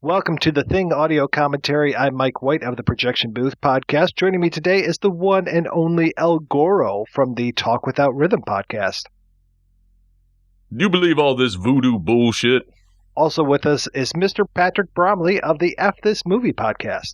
Welcome to the Thing audio commentary. I'm Mike White of the Projection Booth podcast. Joining me today is the one and only El Goro from the Talk Without Rhythm podcast. Do you believe all this voodoo bullshit? Also with us is Mr. Patrick Bromley of the F This Movie podcast.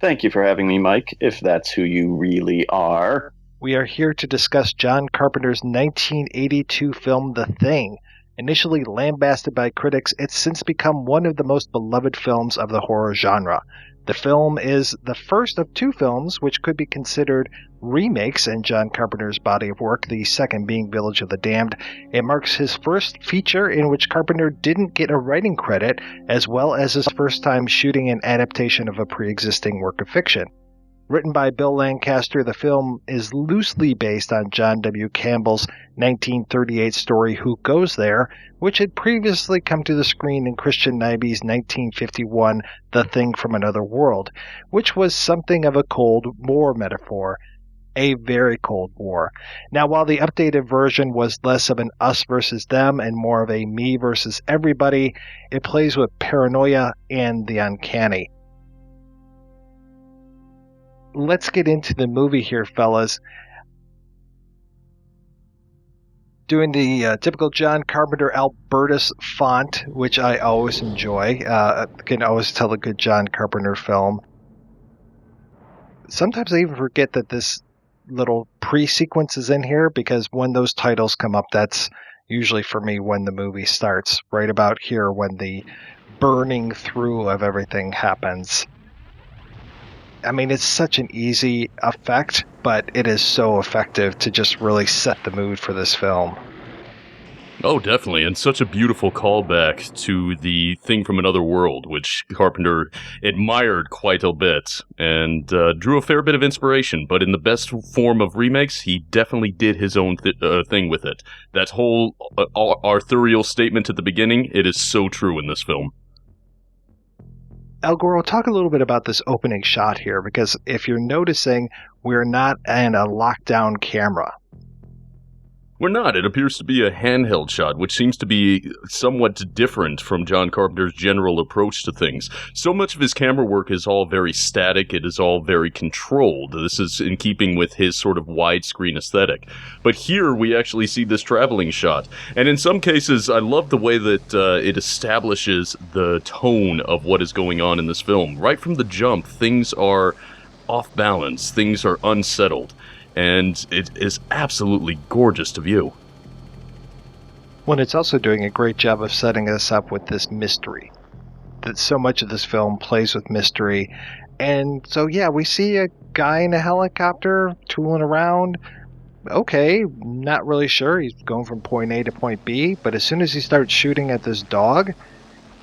Thank you for having me, Mike, if that's who you really are. We are here to discuss John Carpenter's 1982 film, The Thing. Initially lambasted by critics, it's since become one of the most beloved films of the horror genre. The film is the first of two films which could be considered remakes in John Carpenter's body of work, the second being Village of the Damned. It marks his first feature in which Carpenter didn't get a writing credit, as well as his first time shooting an adaptation of a pre-existing work of fiction. Written by Bill Lancaster, the film is loosely based on John W. Campbell's 1938 story Who Goes There, which had previously come to the screen in Christian Nyby's 1951 The Thing from Another World, which was something of a Cold War metaphor. A very Cold War. Now, while the updated version was less of an us versus them and more of a me versus everybody, it plays with paranoia and the uncanny. Let's get into the movie here, fellas. Doing the typical John Carpenter Albertus font, which I always enjoy. Can always tell a good John Carpenter film. Sometimes I even forget that this little pre-sequence is in here, because when those titles come up, that's usually for me when the movie starts. Right about here when the burning through of everything happens. I mean, it's such an easy effect, but it is so effective to just really set the mood for this film. Oh, definitely, and such a beautiful callback to The Thing from Another World, which Carpenter admired quite a bit, and drew a fair bit of inspiration, but in the best form of remakes, he definitely did his own thing with it. That whole authorial statement at the beginning, it is so true in this film. El Goro, talk a little bit about this opening shot here, because if you're noticing, we're not in a lockdown camera. We're not. It appears to be a handheld shot, which seems to be somewhat different from John Carpenter's general approach to things. So much of his camera work is all very static. It is all very controlled. This is in keeping with his sort of widescreen aesthetic. But here we actually see this traveling shot. And in some cases, I love the way that it establishes the tone of what is going on in this film. Right from the jump, things are off balance. Things are unsettled. And it is absolutely gorgeous to view. Well, it's also doing a great job of setting us up with this mystery. That so much of this film plays with mystery. And so, yeah, we see a guy in a helicopter tooling around. Okay, not really sure. He's going from point A to point B. But as soon as he starts shooting at this dog,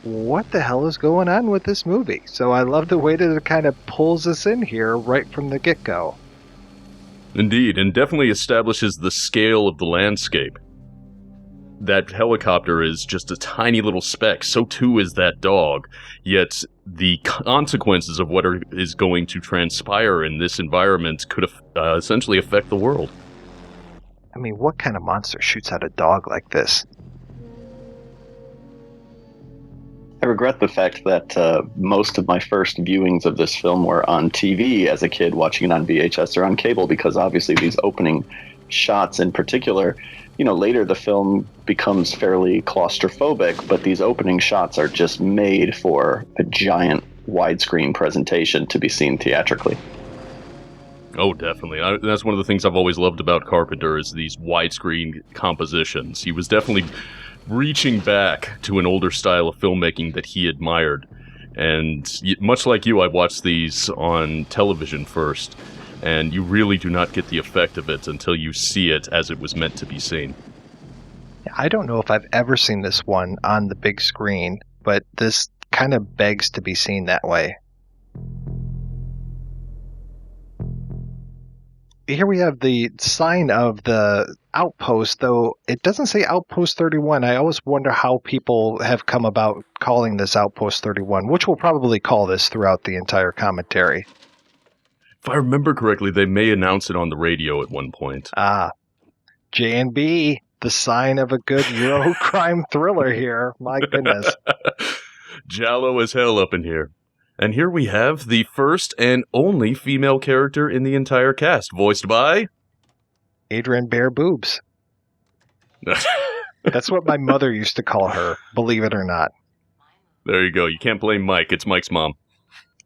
what the hell is going on with this movie? So I love the way that it kind of pulls us in here right from the get-go. Indeed, and definitely establishes the scale of the landscape. That helicopter is just a tiny little speck, so too is that dog, yet the consequences of what is going to transpire in this environment could essentially affect the world. I mean, what kind of monster shoots at a dog like this? I regret the fact that most of my first viewings of this film were on TV as a kid, watching it on VHS or on cable, because obviously these opening shots in particular, later the film becomes fairly claustrophobic, but these opening shots are just made for a giant widescreen presentation to be seen theatrically. Oh, definitely. That's one of the things I've always loved about Carpenter is these widescreen compositions. He was definitely reaching back to an older style of filmmaking that he admired. And much like you, I watched these on television first, and you really do not get the effect of it until you see it as it was meant to be seen. I don't know if I've ever seen this one on the big screen, but this kind of begs to be seen that way. Here we have the sign of the outpost, though it doesn't say Outpost 31. I always wonder how people have come about calling this Outpost 31, which we'll probably call this throughout the entire commentary. If I remember correctly, they may announce it on the radio at one point. J&B. the sign of a good Euro crime thriller here. My goodness. Jallow as hell up in here. And here we have the first and only female character in the entire cast, voiced by... Adrian Bare Boobs. That's what my mother used to call her, believe it or not. There you go. You can't blame Mike. It's Mike's mom.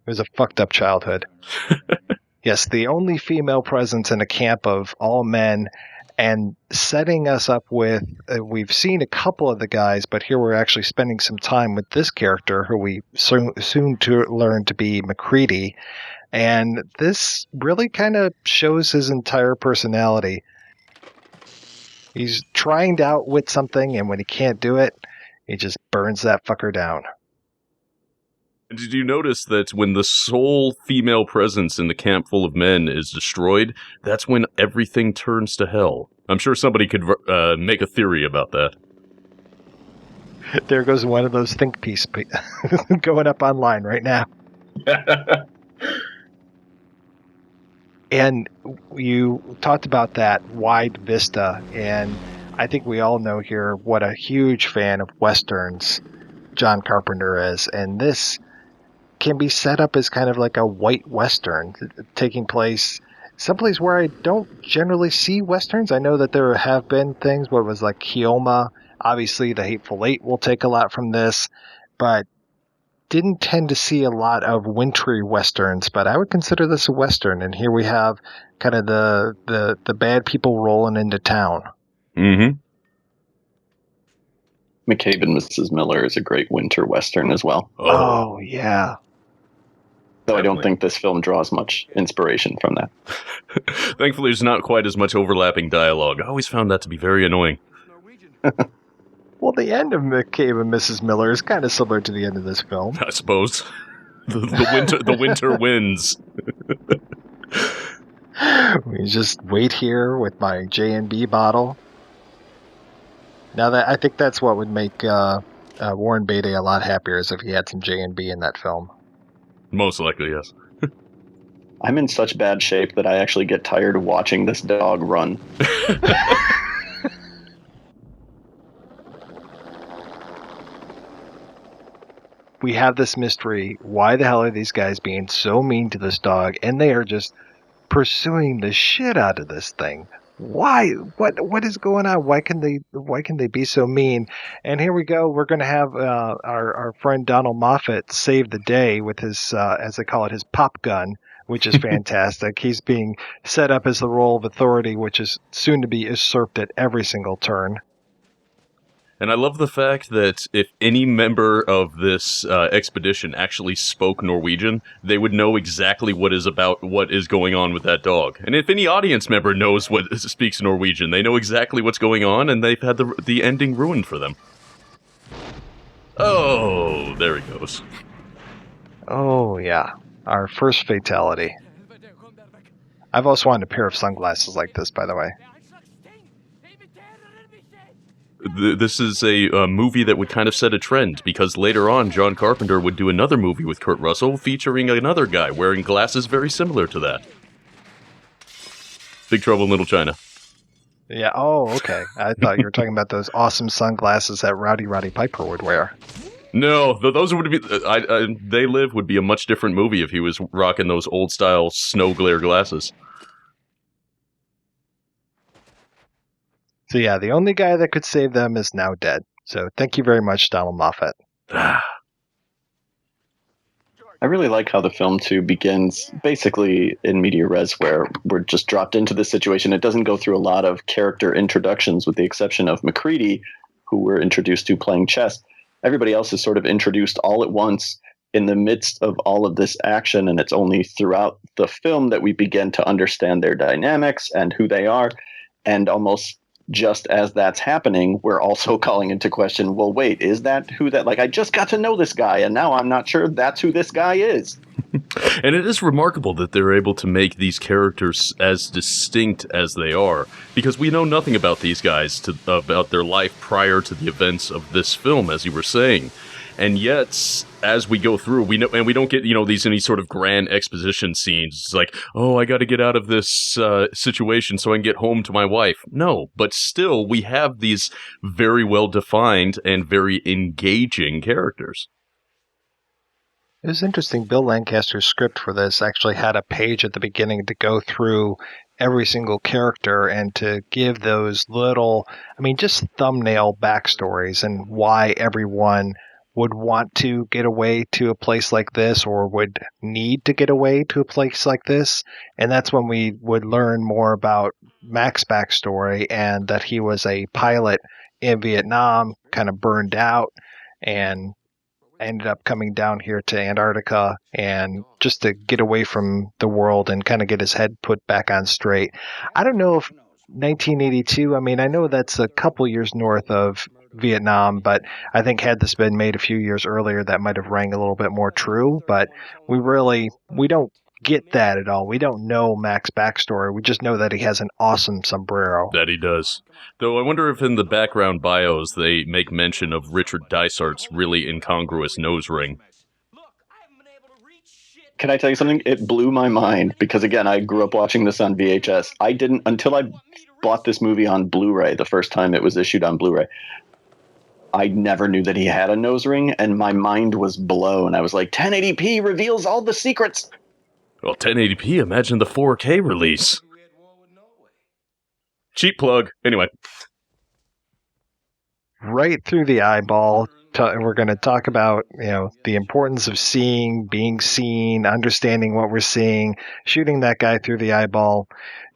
It was a fucked up childhood. Yes, the only female presence in a camp of all men, and setting us up with, we've seen a couple of the guys, but here we're actually spending some time with this character who we soon to learn to be McCready. And this really kind of shows his entire personality. He's trying to outwit something, and when he can't do it, he just burns that fucker down. Did you notice that when the sole female presence in the camp full of men is destroyed, that's when everything turns to hell? I'm sure somebody could make a theory about that. There goes one of those think piece going up online right now. And you talked about that wide vista, and I think we all know here what a huge fan of Westerns John Carpenter is, and this can be set up as kind of like a white Western, taking place someplace where I don't generally see Westerns. I know that there have been things where it was like Keoma. Obviously, The Hateful Eight will take a lot from this, but didn't tend to see a lot of wintry Westerns, but I would consider this a Western, and here we have kind of the bad people rolling into town. Mm-hmm. McCabe and Mrs. Miller is a great winter Western as well. Oh yeah. Though I don't think this film draws much inspiration from that. Thankfully, there's not quite as much overlapping dialogue. I always found that to be very annoying. Well, the end of McCabe and Mrs. Miller is kind of similar to the end of this film. I suppose. The winter wins. We just wait here with my J&B bottle. Now that I think that's what would make Warren Beatty a lot happier is if he had some J&B in that film. Most likely, yes. I'm in such bad shape that I actually get tired of watching this dog run. We have this mystery. Why the hell are these guys being so mean to this dog? And they are just pursuing the shit out of this thing. Why? What is going on? Why can they be so mean? And here we go. We're going to have our friend Donald Moffat save the day with his, as they call it, his pop gun, which is fantastic. He's being set up as the role of authority, which is soon to be usurped at every single turn. And I love the fact that if any member of this expedition actually spoke Norwegian, they would know exactly what is going on with that dog. And if any audience member knows what speaks Norwegian, they know exactly what's going on, and they've had the ending ruined for them. Oh, there he goes. Oh, yeah. Our first fatality. I've also wanted a pair of sunglasses like this, by the way. This is a movie that would kind of set a trend, because later on, John Carpenter would do another movie with Kurt Russell featuring another guy wearing glasses very similar to that. Big Trouble in Little China. Yeah, oh, okay. I thought you were talking about those awesome sunglasses that Rowdy Piper would wear. No, those would be... They Live would be a much different movie if he was rocking those old-style snow glare glasses. So yeah, the only guy that could save them is now dead. So thank you very much, Donald Moffat. I really like how the film too begins basically in media res, where we're just dropped into this situation. It doesn't go through a lot of character introductions, with the exception of McCready, who we're introduced to playing chess. Everybody else is sort of introduced all at once in the midst of all of this action, and it's only throughout the film that we begin to understand their dynamics and who they are. And almost just as that's happening, we're also calling into question, well, wait, is that who that, like, I just got to know this guy, and now I'm not sure that's who this guy is. And it is remarkable that they're able to make these characters as distinct as they are, because we know nothing about these guys, about their life prior to the events of this film, as you were saying. And yet, as we go through, we know, and we don't get, these any sort of grand exposition scenes. It's like, oh, I got to get out of this situation so I can get home to my wife. No, but still, we have these very well defined and very engaging characters. It was interesting. Bill Lancaster's script for this actually had a page at the beginning to go through every single character and to give those little, just thumbnail backstories and why everyone would want to get away to a place like this or would need to get away to a place like this. And that's when we would learn more about Mac's backstory and that he was a pilot in Vietnam, kind of burned out, and ended up coming down here to Antarctica and just to get away from the world and kind of get his head put back on straight. I don't know if 1982, I know that's a couple years north of Vietnam, but I think had this been made a few years earlier, that might have rang a little bit more true, but we don't get that at all. We don't know Mac's backstory. We just know that he has an awesome sombrero. That he does. Though I wonder if in the background bios they make mention of Richard Dysart's really incongruous nose ring. Can I tell you something? It blew my mind because, again, I grew up watching this on VHS. I didn't, until I bought this movie on Blu-ray the first time it was issued on Blu-ray, I never knew that he had a nose ring, and my mind was blown. I was like, 1080p reveals all the secrets. Well, 1080p, imagine the 4K release. Cheap plug. Anyway. Right through the eyeball. We're going to talk about, the importance of seeing, being seen, understanding what we're seeing, shooting that guy through the eyeball.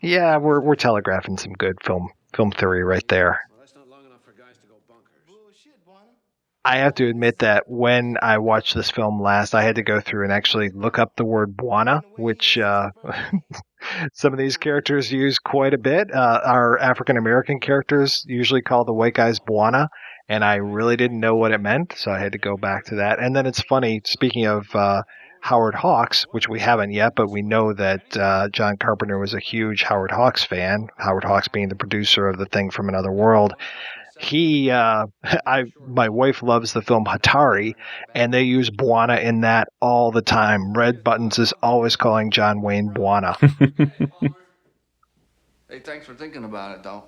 Yeah, we're telegraphing some good film theory right there. I have to admit that when I watched this film last, I had to go through and actually look up the word Buana, which some of these characters use quite a bit. Our African-American characters usually call the white guys Buana, and I really didn't know what it meant, so I had to go back to that. And then it's funny, speaking of Howard Hawks, which we haven't yet, but we know that John Carpenter was a huge Howard Hawks fan, Howard Hawks being the producer of The Thing from Another World. My wife loves the film Hatari, and they use Buana in that all the time. Red Buttons is always calling John Wayne Buana. Hey, thanks for thinking about it, though.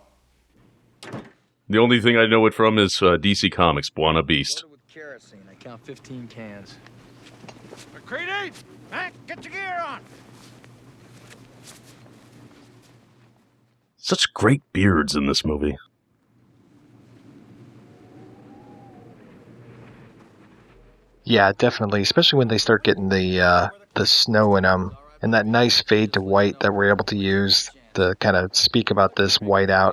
The only thing I know it from is DC Comics, Buana Beast. With kerosene, I count 15 cans. McCready, Mac, get your gear on. Such great beards in this movie. Yeah, definitely, especially when they start getting the snow in them, and that nice fade to white that we're able to use to kind of speak about this whiteout.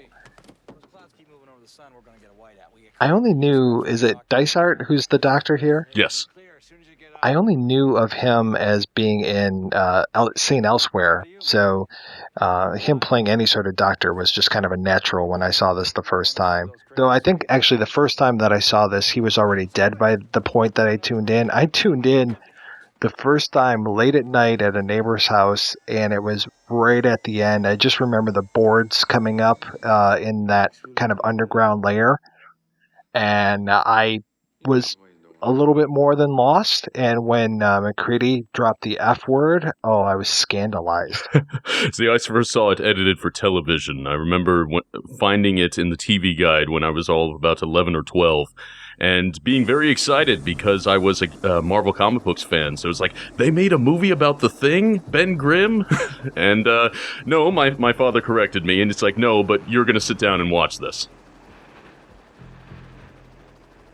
I only knew, is it Dysart who's the doctor here? Yes. I only knew of him as being in St. Elsewhere, so him playing any sort of doctor was just kind of a natural when I saw this the first time. Though I think actually the first time that I saw this, he was already dead by the point that I tuned in. I tuned in the first time late at night at a neighbor's house, and it was right at the end. I just remember the boards coming up in that kind of underground layer, and I was a little bit more than lost, and when McCready dropped the F word, I was scandalized. See, I first saw it edited for television. I remember finding it in the TV guide when I was all about 11 or 12, and being very excited because I was a Marvel comic books fan. So it was like, they made a movie about The Thing? Ben Grimm? And no, my father corrected me, and it's like, no, but you're going to sit down and watch this.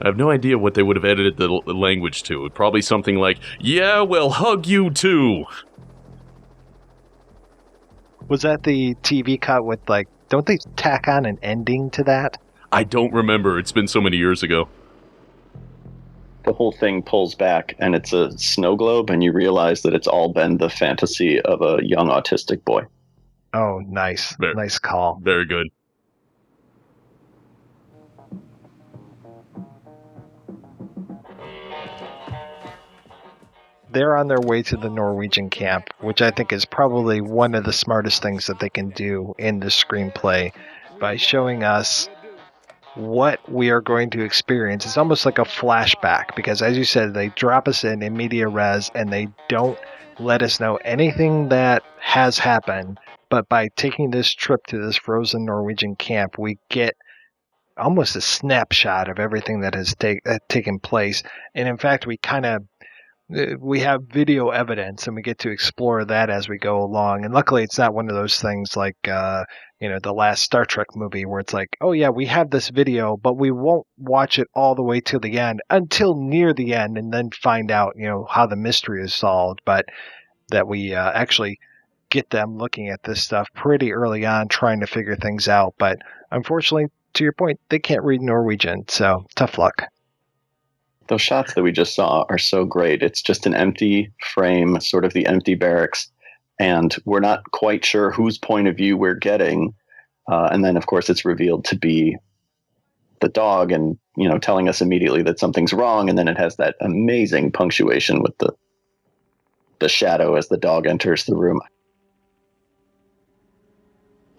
I have no idea what they would have edited the language to. Probably something like, yeah, well, hug you too. Was that the TV cut with, don't they tack on an ending to that? I don't remember. It's been so many years ago. The whole thing pulls back, and it's a snow globe, and you realize that it's all been the fantasy of a young autistic boy. Oh, nice. Nice call. Very good. They're on their way to the Norwegian camp, which I think is probably one of the smartest things that they can do in the screenplay by showing us what we are going to experience. It's almost like a flashback because, as you said, they drop us in media res and they don't let us know anything that has happened. But by taking this trip to this frozen Norwegian camp, we get almost a snapshot of everything that has taken place. And in fact, we have video evidence and we get to explore that as we go along. And luckily, it's not one of those things like, the last Star Trek movie where it's like, oh yeah, we have this video, but we won't watch it all the way to the end until near the end and then find out, how the mystery is solved. But that we actually get them looking at this stuff pretty early on, trying to figure things out. But unfortunately, to your point, they can't read Norwegian, so tough luck. Those shots that we just saw are so great. It's just an empty frame, sort of the empty barracks, and we're not quite sure whose point of view we're getting. And then, of course, it's revealed to be the dog and, telling us immediately that something's wrong. And then it has that amazing punctuation with the shadow as the dog enters the room.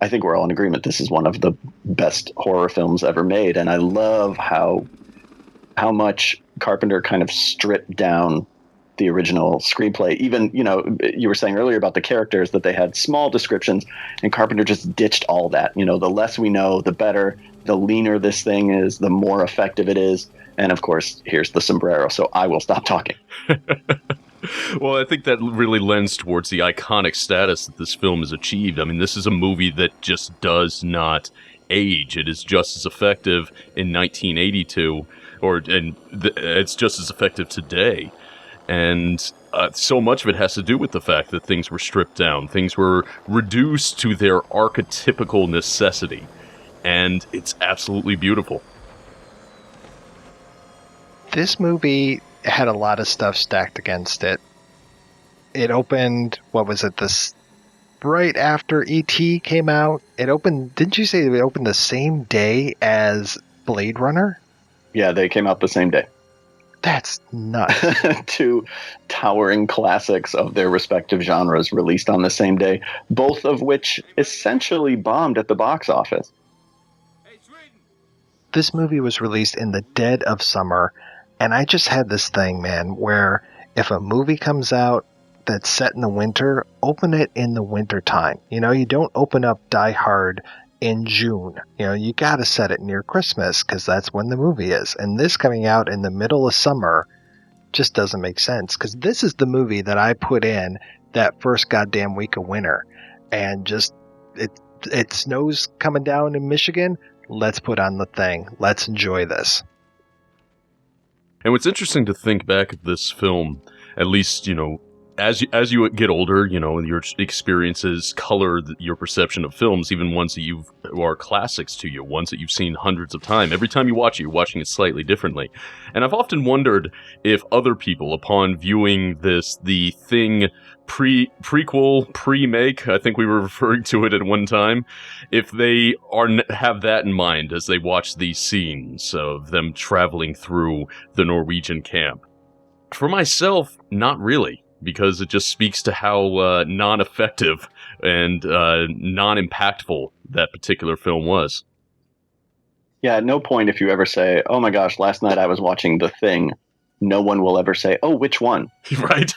I think we're all in agreement. This is one of the best horror films ever made. And I love how much Carpenter kind of stripped down the original screenplay. Even, you were saying earlier about the characters that they had small descriptions, and Carpenter just ditched all that. The less we know, the better. The leaner this thing is, the more effective it is. And of course, here's the sombrero. So I will stop talking. Well, I think that really lends towards the iconic status that this film has achieved. I mean, this is a movie that just does not age. It is just as effective in 1982, it's just as effective today. And so much of it has to do with the fact that things were stripped down. Things were reduced to their archetypical necessity. And it's absolutely beautiful. This movie had a lot of stuff stacked against it. It opened, right after E.T. came out? It opened, didn't you say it opened the same day as Blade Runner? Yeah, they came out the same day. That's nuts. Two towering classics of their respective genres released on the same day, both of which essentially bombed at the box office. This movie was released in the dead of summer, and I just had this thing, man, where if a movie comes out that's set in the winter, open it in the winter time. You don't open up Die Hard in June. You got to set it near Christmas because that's when the movie is. And this coming out in the middle of summer just doesn't make sense because this is the movie that I put in that first goddamn week of winter. And just, it snows coming down in Michigan. Let's put on the thing. Let's enjoy this. And what's interesting to think back at this film, at least, as you get older, your experiences color your perception of films, even ones that who are classics to you, ones that you've seen hundreds of times. Every time you watch it, you're watching it slightly differently. And I've often wondered if other people, upon viewing the Thing prequel, pre-make, I think we were referring to it at one time, if they have that in mind as they watch these scenes of them traveling through the Norwegian camp. For myself, not really. Because it just speaks to how non-effective and non-impactful that particular film was. Yeah, at no point if you ever say, oh my gosh, last night I was watching The Thing, no one will ever say, oh, which one? Right.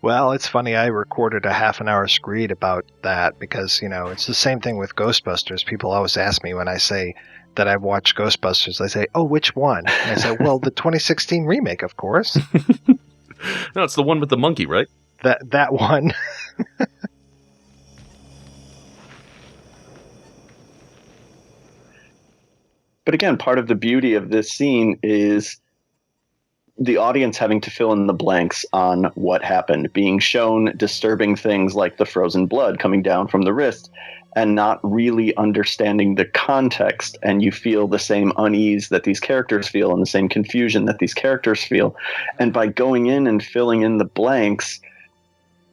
Well, it's funny, I recorded a half an hour screed about that because, it's the same thing with Ghostbusters. People always ask me when I say that I've watched Ghostbusters, they say, oh, which one? And I say, well, the 2016 remake, of course. No, it's the one with the monkey, right? That one. But again, part of the beauty of this scene is the audience having to fill in the blanks on what happened, being shown disturbing things like the frozen blood coming down from the wrist and not really understanding the context. And you feel the same unease that these characters feel and the same confusion that these characters feel. And by going in and filling in the blanks,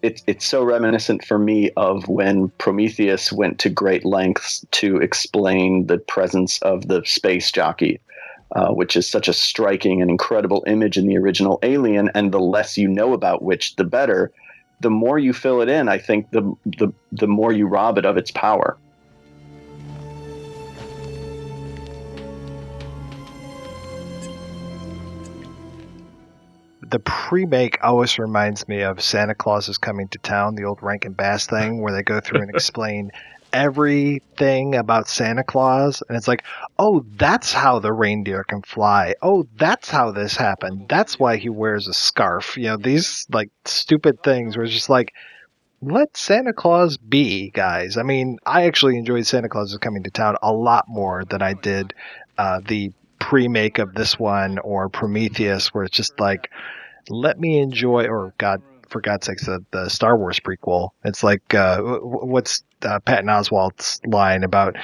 it's so reminiscent for me of when Prometheus went to great lengths to explain the presence of the space jockey, which is such a striking and incredible image in the original Alien. And the less you know about which, the better. The more you fill it in, I think the more you rob it of its power. the pre-make always reminds me of Santa Claus is Coming to Town, the old Rankin Bass thing, where they go through and explain everything about Santa Claus, and it's like, oh, that's how the reindeer can fly. Oh, that's how this happened. That's why he wears a scarf. These like stupid things where it's just like, let Santa Claus be, guys. I mean, I actually enjoyed Santa Claus is Coming to Town a lot more than I did the pre-make of this one or Prometheus, where it's just like, let me enjoy, or for God's sakes, the Star Wars prequel. It's like, what's Patton Oswalt's line about,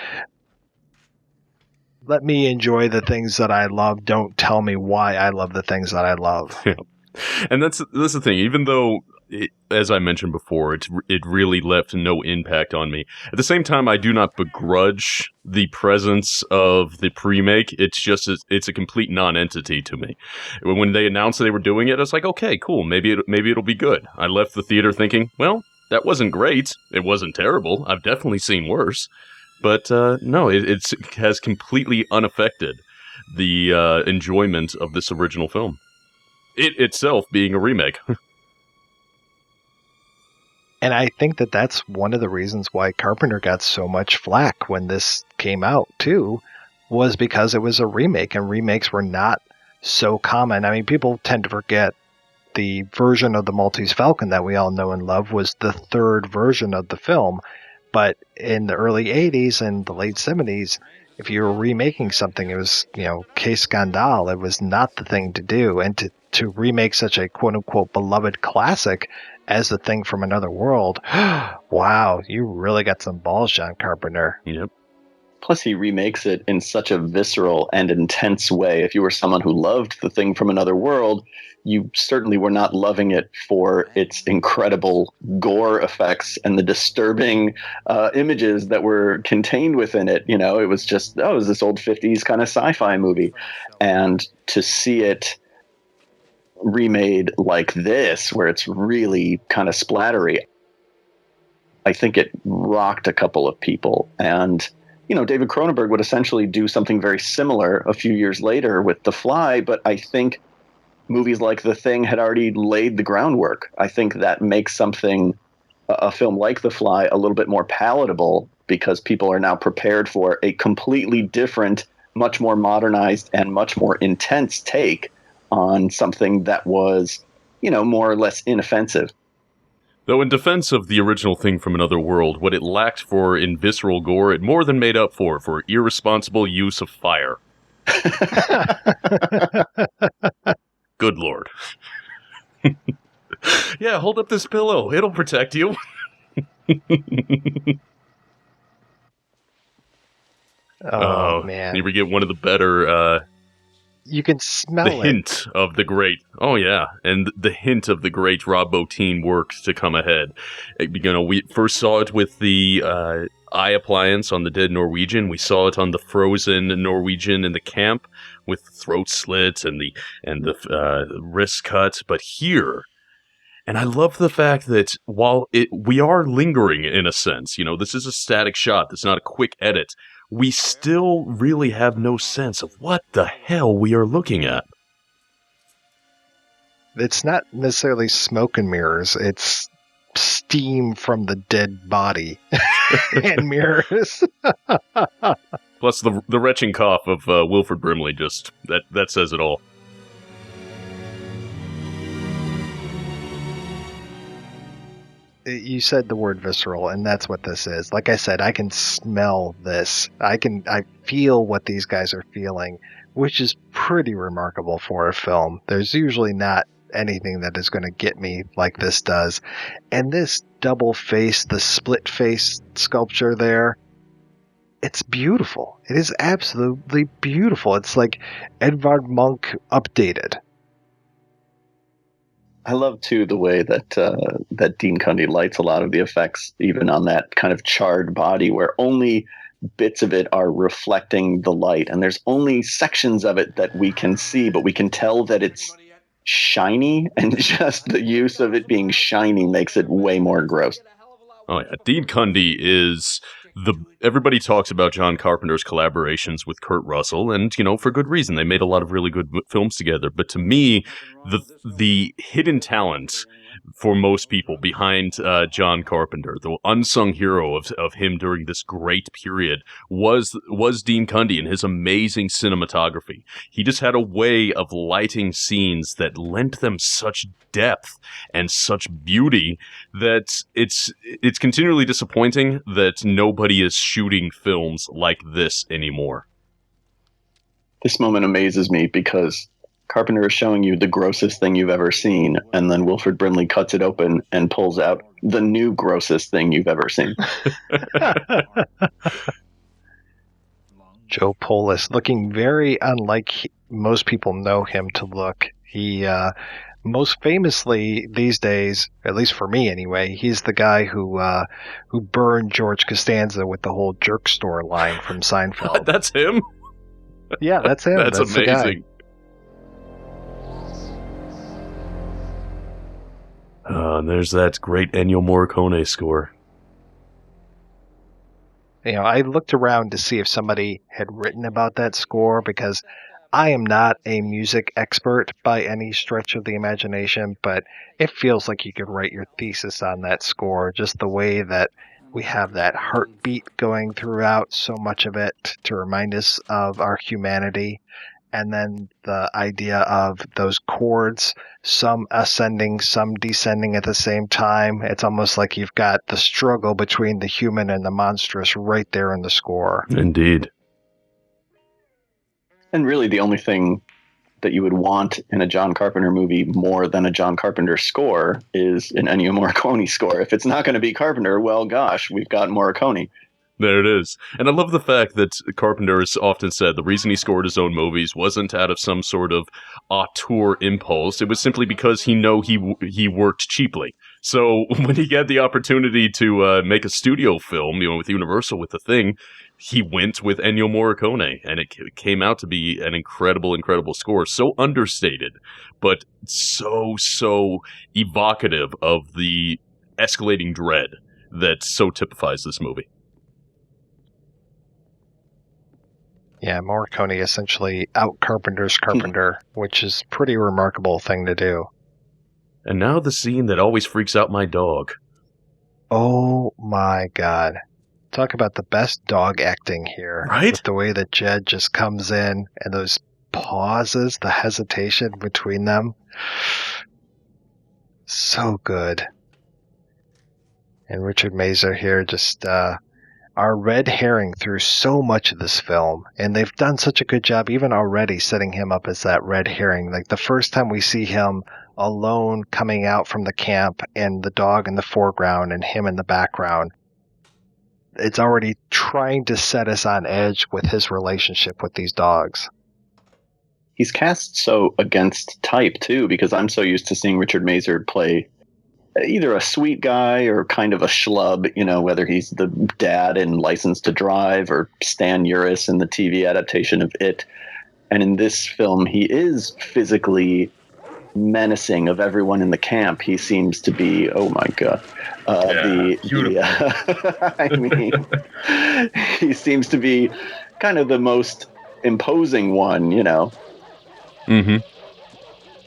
let me enjoy the things that I love. Don't tell me why I love the things that I love. Yeah. And that's the thing. Even though, as I mentioned before, it really left no impact on me. At the same time, I do not begrudge the presence of the pre-make. It's a complete non-entity to me. When they announced they were doing it, I was like, okay, cool. Maybe it'll be good. I left the theater thinking, well, that wasn't great. It wasn't terrible. I've definitely seen worse. But no, it has completely unaffected the enjoyment of this original film. It itself being a remake. And I think that that's one of the reasons why Carpenter got so much flack when this came out, too, was because it was a remake, and remakes were not so common. I mean, people tend to forget the version of the Maltese Falcon that we all know and love was the third version of the film. But in the early 80s and the late 70s, if you were remaking something, it was, case scandale. It was not the thing to do. And to remake such a quote-unquote beloved classic as The Thing from Another World, wow, you really got some balls, John Carpenter. Yep. Plus, he remakes it in such a visceral and intense way. If you were someone who loved The Thing from Another World, you certainly were not loving it for its incredible gore effects and the disturbing images that were contained within it. It was just, it was this old 50s kind of sci-fi movie. And to see it remade like this, where it's really kind of splattery, I think it rocked a couple of people. And David Cronenberg would essentially do something very similar a few years later with The Fly, but I think movies like The Thing had already laid the groundwork. I think that makes a film like The Fly a little bit more palatable because people are now prepared for a completely different, much more modernized and much more intense take on something that was, more or less inoffensive. Though in defense of the original Thing from Another World, what it lacked for in visceral gore, it more than made up for irresponsible use of fire. Good Lord. Yeah, hold up this pillow. It'll protect you. Oh, man. You ever get one of the better... you can smell the hint of the great, and the hint of the great Rob Bottin work to come ahead. We first saw it with the eye appliance on the dead Norwegian. We saw it on the frozen Norwegian in the camp with the throat slit and the wrist cut. But here, and I love the fact that while we are lingering in a sense, this is a static shot. It's not a quick edit. We still really have no sense of what the hell we are looking at. It's not necessarily smoke and mirrors. It's steam from the dead body and mirrors. Plus the retching cough of Wilford Brimley, just that says it all. You said the word visceral, and that's what this is. Like I said, I can smell this. I feel what these guys are feeling, which is pretty remarkable for a film. There's usually not anything that is going to get me like this does. And this double face, the split face sculpture there, it's beautiful. It is absolutely beautiful. It's like Edvard Munch updated. I love, too, the way that Dean Cundey lights a lot of the effects, even on that kind of charred body, where only bits of it are reflecting the light. And there's only sections of it that we can see, but we can tell that it's shiny. And just the use of it being shiny makes it way more gross. Oh, yeah. Dean Cundey is Everybody talks about John Carpenter's collaborations with Kurt Russell, and for good reason. They made a lot of really good films together. But to me, the hidden talent for most people behind John Carpenter, the unsung hero of him during this great period, was Dean Cundey and his amazing cinematography. He just had a way of lighting scenes that lent them such depth and such beauty that it's continually disappointing that nobody is shooting films like this anymore. This moment amazes me because Carpenter is showing you the grossest thing you've ever seen, and then Wilfred Brimley cuts it open and pulls out the new grossest thing you've ever seen. Joe Polis, looking very unlike most people know him to look. He most famously these days, at least for me anyway, he's the guy who burned George Costanza with the whole jerk store line from Seinfeld. That's him? Yeah, that's him. That's amazing. The guy. And there's that great Ennio Morricone score. I looked around to see if somebody had written about that score because I am not a music expert by any stretch of the imagination, but it feels like you could write your thesis on that score, just the way that we have that heartbeat going throughout so much of it to remind us of our humanity. And then the idea of those chords, some ascending, some descending at the same time. It's almost like you've got the struggle between the human and the monstrous right there in the score. Indeed. And really the only thing that you would want in a John Carpenter movie more than a John Carpenter score is an Ennio Morricone score. If it's not going to be Carpenter, well, gosh, we've got Morricone. There it is. And I love the fact that Carpenter has often said the reason he scored his own movies wasn't out of some sort of auteur impulse. It was simply because he worked cheaply. So when he had the opportunity to make a studio film, with Universal with The Thing, he went with Ennio Morricone, and it came out to be an incredible, incredible score. So understated, but so evocative of the escalating dread that so typifies this movie. Yeah, Morricone essentially out Carpenter's Carpenter, which is a pretty remarkable thing to do. And now the scene that always freaks out my dog. Oh my god. Talk about the best dog acting here. Right? With the way that Jed just comes in and those pauses, the hesitation between them. So good. And Richard Mazer here just our red herring through so much of this film, and they've done such a good job even already setting him up as that red herring. Like the first time we see him alone coming out from the camp and the dog in the foreground and him in the background, it's already trying to set us on edge with his relationship with these dogs. He's cast so against type too, because I'm so used to seeing Richard Mazer play either a sweet guy or kind of a schlub, whether he's the dad in License to Drive or Stan Uris in the TV adaptation of It. And in this film, he is physically menacing of everyone in the camp. He seems to be, oh my God. I mean, he seems to be kind of the most imposing one, Mm-hmm.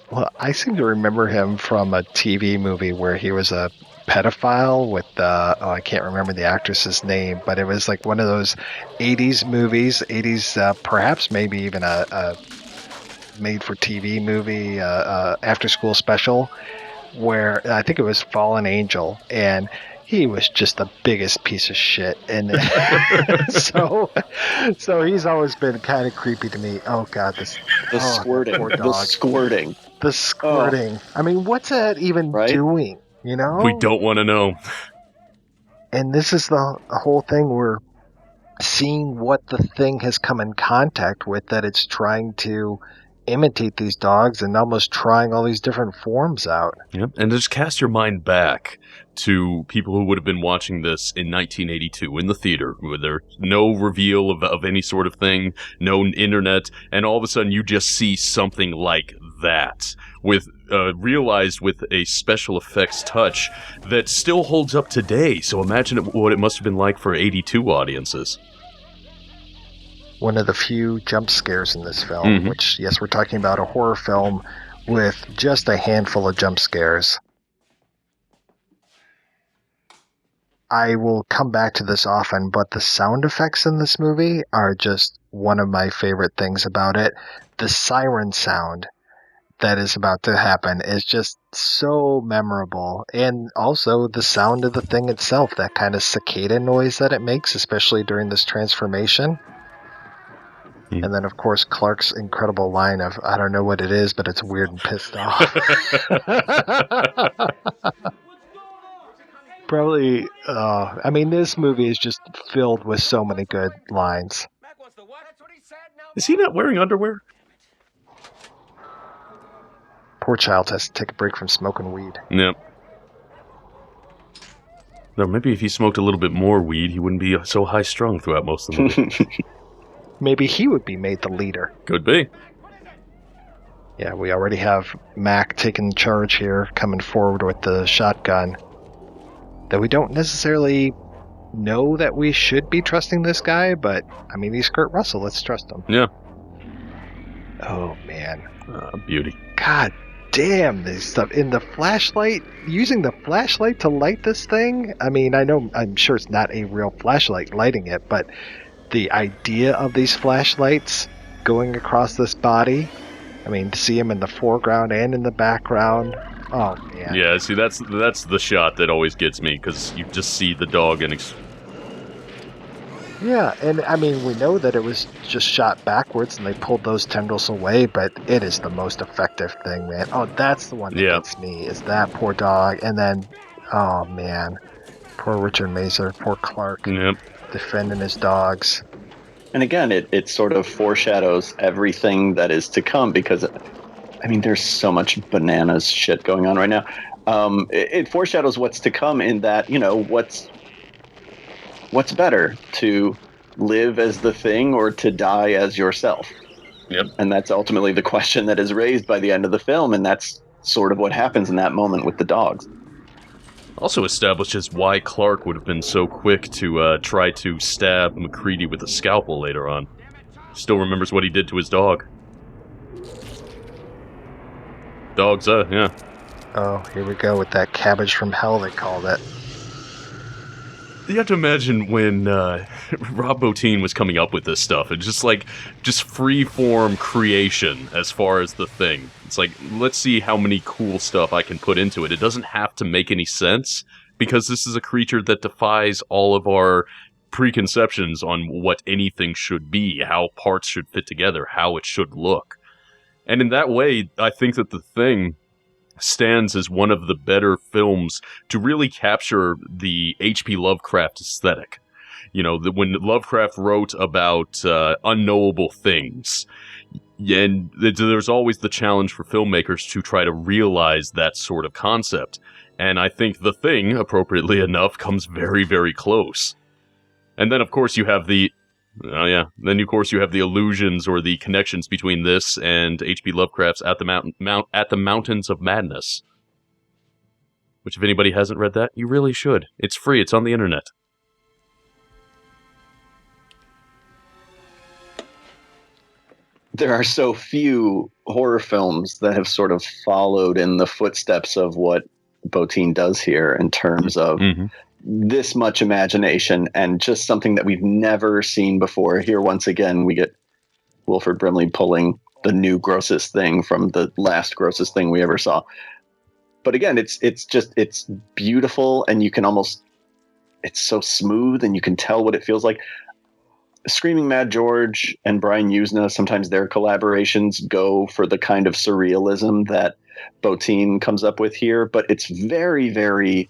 Well, I seem to remember him from a TV movie where he was a pedophile with, I can't remember the actress's name, but it was like one of those 80s movies, perhaps maybe even a made-for-TV movie, after-school special, where I think it was Fallen Angel, and he was just the biggest piece of shit. And so he's always been kind of creepy to me. Oh, God. The squirting. The squirting. Oh. I mean, what's that even doing? We don't want to know. And this is the whole thing. We're seeing what the thing has come in contact with, that it's trying to imitate these dogs and almost trying all these different forms out. Yep. And just cast your mind back to people who would have been watching this in 1982 in the theater, where there's no reveal of any sort of thing, no internet, and all of a sudden you just see something like that, with realized with a special effects touch that still holds up today. So imagine what it must have been like for 82 audiences. One of the few jump scares in this film, which, yes, we're talking about a horror film with just a handful of jump scares. I will come back to this often, but the sound effects in this movie are just one of my favorite things about it. The siren sound that is about to happen is just so memorable. And also the sound of the thing itself, that kind of cicada noise that it makes, especially during this transformation. And then, of course, Clark's incredible line of, I don't know what it is, but it's weird and pissed off. Probably, I mean, this movie is just filled with so many good lines. Is he not wearing underwear? Poor child has to take a break from smoking weed. Yep. No, maybe if he smoked a little bit more weed, he wouldn't be so high-strung throughout most of the movie. Maybe he would be made the leader. Could be. Yeah, we already have Mac taking charge here, coming forward with the shotgun. Though we don't necessarily know that we should be trusting this guy, but, I mean, he's Kurt Russell. Let's trust him. Yeah. Oh, man. Beauty. God damn, this stuff. In the flashlight, using the flashlight to light this thing? I mean, I'm sure it's not a real flashlight lighting it, but the idea of these flashlights going across this body, I mean, to see him in the foreground and in the background. Oh, man. Yeah, see, that's the shot that always gets me, because you just see the dog and... Yeah, and I mean, we know that it was just shot backwards and they pulled those tendrils away, but it is the most effective thing, man. Oh, that's the one that gets me, is that poor dog. And then, oh, man, poor Richard Mazer, poor Clark, defending his dogs. And again, it sort of foreshadows everything that is to come, because, I mean, there's so much bananas shit going on right now. It foreshadows what's to come in that, you know, what's better, to live as the Thing or to die as yourself? Yep. And that's ultimately the question that is raised by the end of the film, and that's sort of what happens in that moment with the dogs. Also establishes why Clark would have been so quick to try to stab MacReady with a scalpel later on. Still remembers what he did to his dog. Dogs, yeah. Oh, here we go with that cabbage from hell, they called it. You have to imagine when Rob Bottin was coming up with this stuff, and just free-form creation as far as the Thing. It's like, let's see how many cool stuff I can put into it. It doesn't have to make any sense, because this is a creature that defies all of our preconceptions on what anything should be, how parts should fit together, how it should look. And in that way, I think that the Thing stands as one of the better films to really capture the H.P. Lovecraft aesthetic. You know, when Lovecraft wrote about unknowable things, and there's always the challenge for filmmakers to try to realize that sort of concept. And I think The Thing, appropriately enough, comes very, very close. And then, of course, you have the illusions or the connections between this and H.P. Lovecraft's At the Mountains of Madness. Which, if anybody hasn't read that, you really should. It's free. It's on the internet. There are so few horror films that have sort of followed in the footsteps of what Bottin does here in terms of this much imagination and just something that we've never seen before. Here, once again, we get Wilford Brimley pulling the new grossest thing from the last grossest thing we ever saw. But again, it's beautiful, and you can almost, it's so smooth, and you can tell what it feels like. Screaming Mad George and Brian Usna, sometimes their collaborations go for the kind of surrealism that Bottin comes up with here, but it's very, very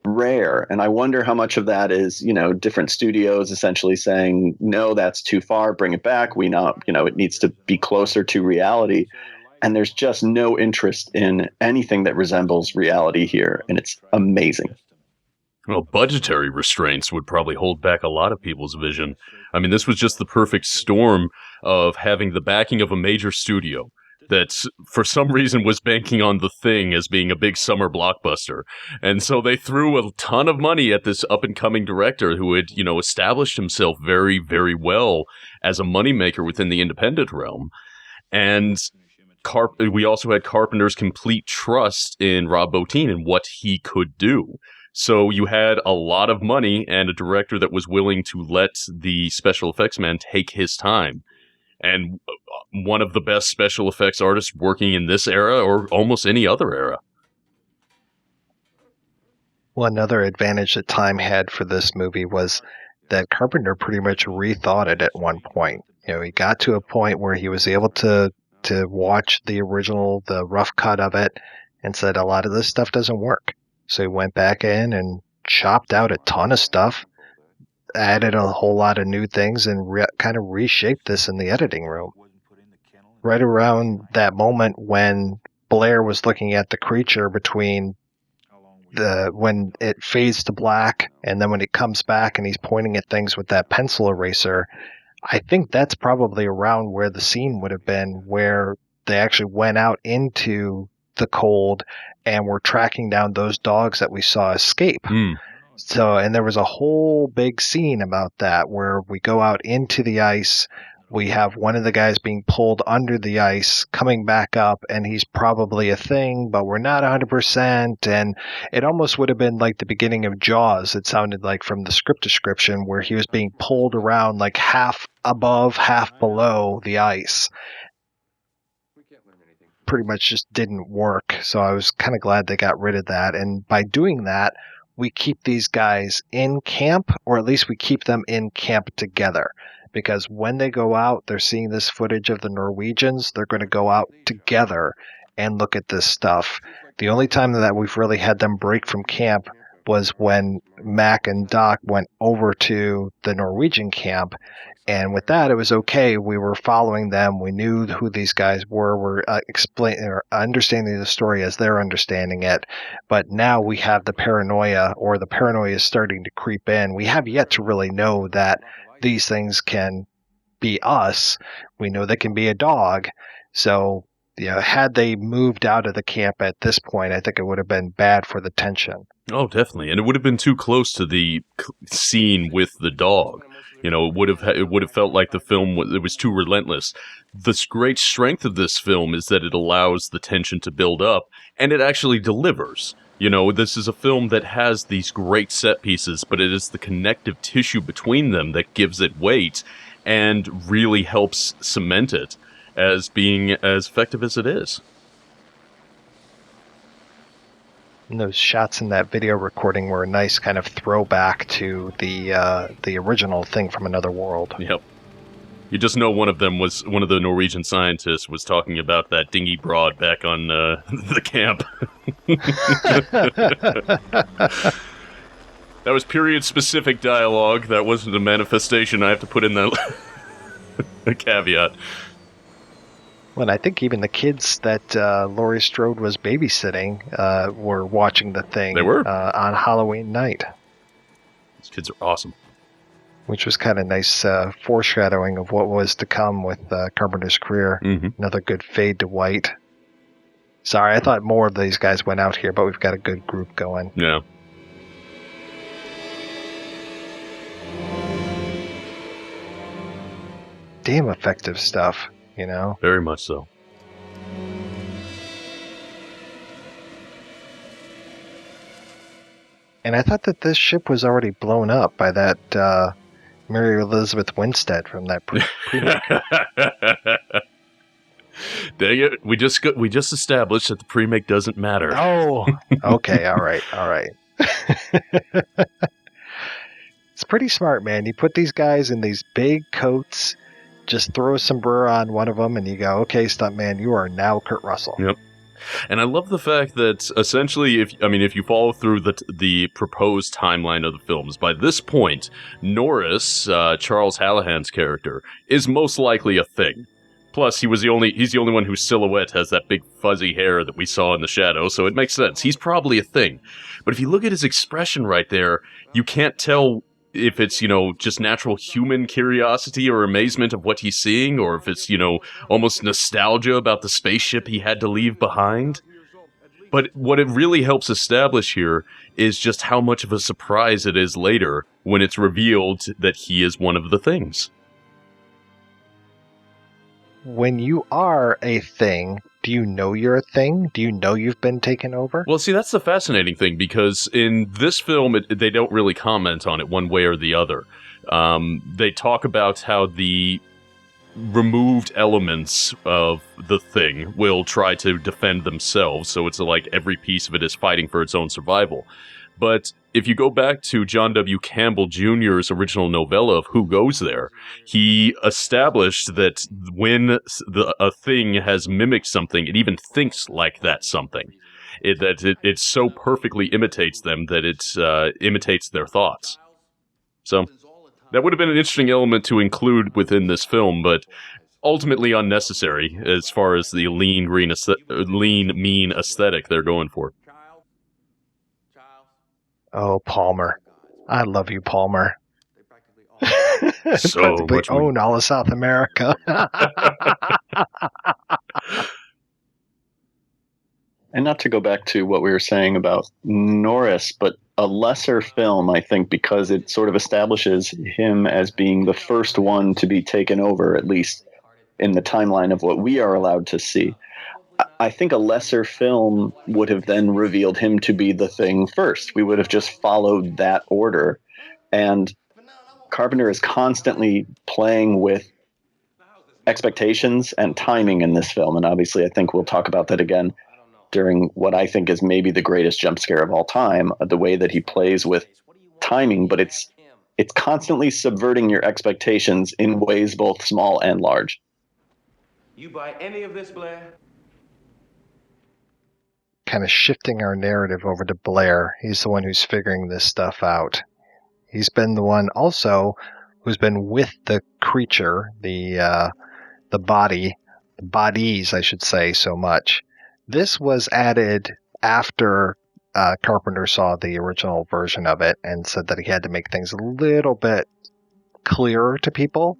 rare. And I wonder how much of that is, different studios essentially saying, no, that's too far, bring it back. We know, it needs to be closer to reality. And there's just no interest in anything that resembles reality here. And it's amazing. Well, budgetary restraints would probably hold back a lot of people's vision. I mean, this was just the perfect storm of having the backing of a major studio that, for some reason, was banking on The Thing as being a big summer blockbuster. And so they threw a ton of money at this up-and-coming director who had, established himself very, very well as a moneymaker within the independent realm. And we also had Carpenter's complete trust in Rob Bottin and what he could do. So you had a lot of money and a director that was willing to let the special effects man take his time. And one of the best special effects artists working in this era or almost any other era. Well, another advantage that Time had for this movie was that Carpenter pretty much rethought it at one point. He got to a point where he was able to watch the original, the rough cut of it, and said a lot of this stuff doesn't work. So he went back in and chopped out a ton of stuff, added a whole lot of new things, and kind of reshaped this in the editing room. Right around that moment when Blair was looking at the creature between when it fades to black and then when it comes back and he's pointing at things with that pencil eraser, I think that's probably around where the scene would have been, where they actually went out into the cold and were tracking down those dogs that we saw escape. So, and there was a whole big scene about that where we go out into the ice. We have one of the guys being pulled under the ice, coming back up, and he's probably a thing, but we're not 100%. And it almost would have been like the beginning of Jaws, it sounded like, from the script description, where he was being pulled around like half above, half below the ice. Pretty much just didn't work. So I was kind of glad they got rid of that. And by doing that, we keep these guys in camp, or at least we keep them in camp together. Because when they go out, they're seeing this footage of the Norwegians. They're going to go out together and look at this stuff. The only time that we've really had them break from camp was when Mac and Doc went over to the Norwegian camp. And with that, it was okay. We were following them. We knew who these guys were. We're understanding the story as they're understanding it. But now we have the paranoia, or the paranoia is starting to creep in. We have yet to really know that these things can be us. We know they can be a dog. So, had they moved out of the camp at this point, I think it would have been bad for the tension. Oh, definitely. And it would have been too close to the scene with the dog. It would have felt like the film was too relentless. The great strength of this film is that it allows the tension to build up, and it actually delivers. This is a film that has these great set pieces, but it is the connective tissue between them that gives it weight and really helps cement it as being as effective as it is. And those shots in that video recording were a nice kind of throwback to the original Thing from Another World. Yep. You just know one of the Norwegian scientists was talking about that dingy broad back on the camp. That was period-specific dialogue. That wasn't a manifestation. I have to put in that a caveat. Well, and I think even the kids that Laurie Strode was babysitting were watching the Thing. They were. On Halloween night. These kids are awesome. Which was kind of nice foreshadowing of what was to come with Carpenter's career. Mm-hmm. Another good fade to white. Sorry, I thought more of these guys went out here, but we've got a good group going. Yeah. Damn effective stuff, Very much so. And I thought that this ship was already blown up by that Mary Elizabeth Winstead from that pre-make. Dang it! We just established that the pre-make doesn't matter. Oh, okay, all right. It's pretty smart, man. You put these guys in these big coats, just throw a sombrero on one of them, and you go, "Okay, stuntman, you are now Kurt Russell." Yep. And I love the fact that essentially, if you follow through the proposed timeline of the films, by this point, Norris, Charles Hallahan's character, is most likely a thing. Plus, he's the only one whose silhouette has that big fuzzy hair that we saw in the shadow, so it makes sense. He's probably a thing. But if you look at his expression right there, you can't tell if it's, just natural human curiosity or amazement of what he's seeing, or if it's, almost nostalgia about the spaceship he had to leave behind. But what it really helps establish here is just how much of a surprise it is later when it's revealed that he is one of the things. When you are a thing, do you know you're a thing? Do you know you've been taken over? Well, see, that's the fascinating thing, because in this film, they don't really comment on it one way or the other. They talk about how the removed elements of the thing will try to defend themselves, so it's like every piece of it is fighting for its own survival. But if you go back to John W. Campbell Jr.'s original novella of Who Goes There, he established that when a thing has mimicked something, it even thinks like that something. It so perfectly imitates them that it imitates their thoughts. So that would have been an interesting element to include within this film, but ultimately unnecessary as far as the lean, mean aesthetic they're going for. Oh, Palmer. I love you, Palmer. So much own all of South America. And not to go back to what we were saying about Norris, but a lesser film, I think, because it sort of establishes him as being the first one to be taken over, at least in the timeline of what we are allowed to see. I think a lesser film would have then revealed him to be the thing first. We would have just followed that order. And Carpenter is constantly playing with expectations and timing in this film. And obviously, I think we'll talk about that again during what I think is maybe the greatest jump scare of all time, the way that he plays with timing, but it's constantly subverting your expectations in ways both small and large. You buy any of this, Blair? Kind of shifting our narrative over to Blair. He's the one who's figuring this stuff out. He's been the one also who's been with the creature, the bodies, I should say, so much. This was added after Carpenter saw the original version of it and said that he had to make things a little bit clearer to people.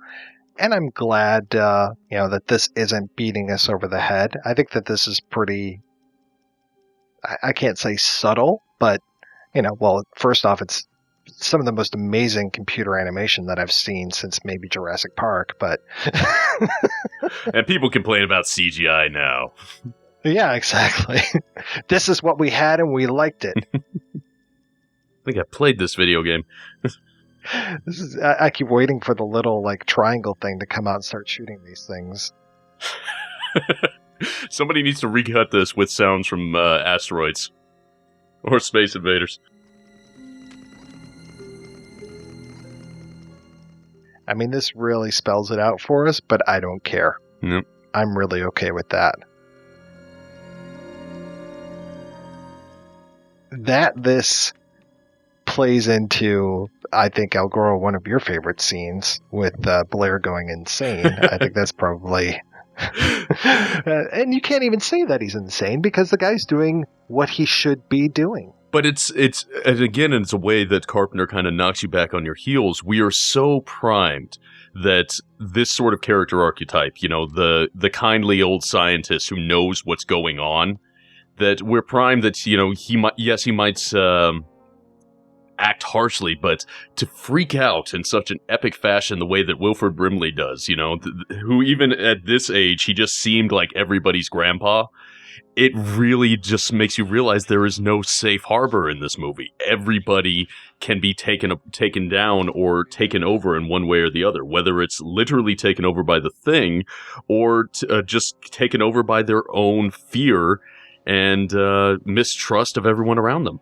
And I'm glad, that this isn't beating us over the head. I think that this is pretty, I can't say subtle, but, first off, it's some of the most amazing computer animation that I've seen since maybe Jurassic Park, but... And people complain about CGI now. Yeah, exactly. This is what we had and we liked it. I think I played this video game. I keep waiting for the little triangle thing to come out and start shooting these things. Somebody needs to recut this with sounds from asteroids or space invaders. I mean, this really spells it out for us, but I don't care. Yep. I'm really okay with that. This plays into, I think, Elgoro, one of your favorite scenes with Blair going insane. I think that's probably... and you can't even say that he's insane because the guy's doing what he should be doing. But it's a way that Carpenter kind of knocks you back on your heels. We are so primed that this sort of character archetype, the kindly old scientist who knows what's going on, that we're primed that, he might act harshly, but to freak out in such an epic fashion the way that Wilford Brimley does, who even at this age, he just seemed like everybody's grandpa. It really just makes you realize there is no safe harbor in this movie. Everybody can be taken down or taken over in one way or the other, whether it's literally taken over by the thing or just taken over by their own fear and mistrust of everyone around them.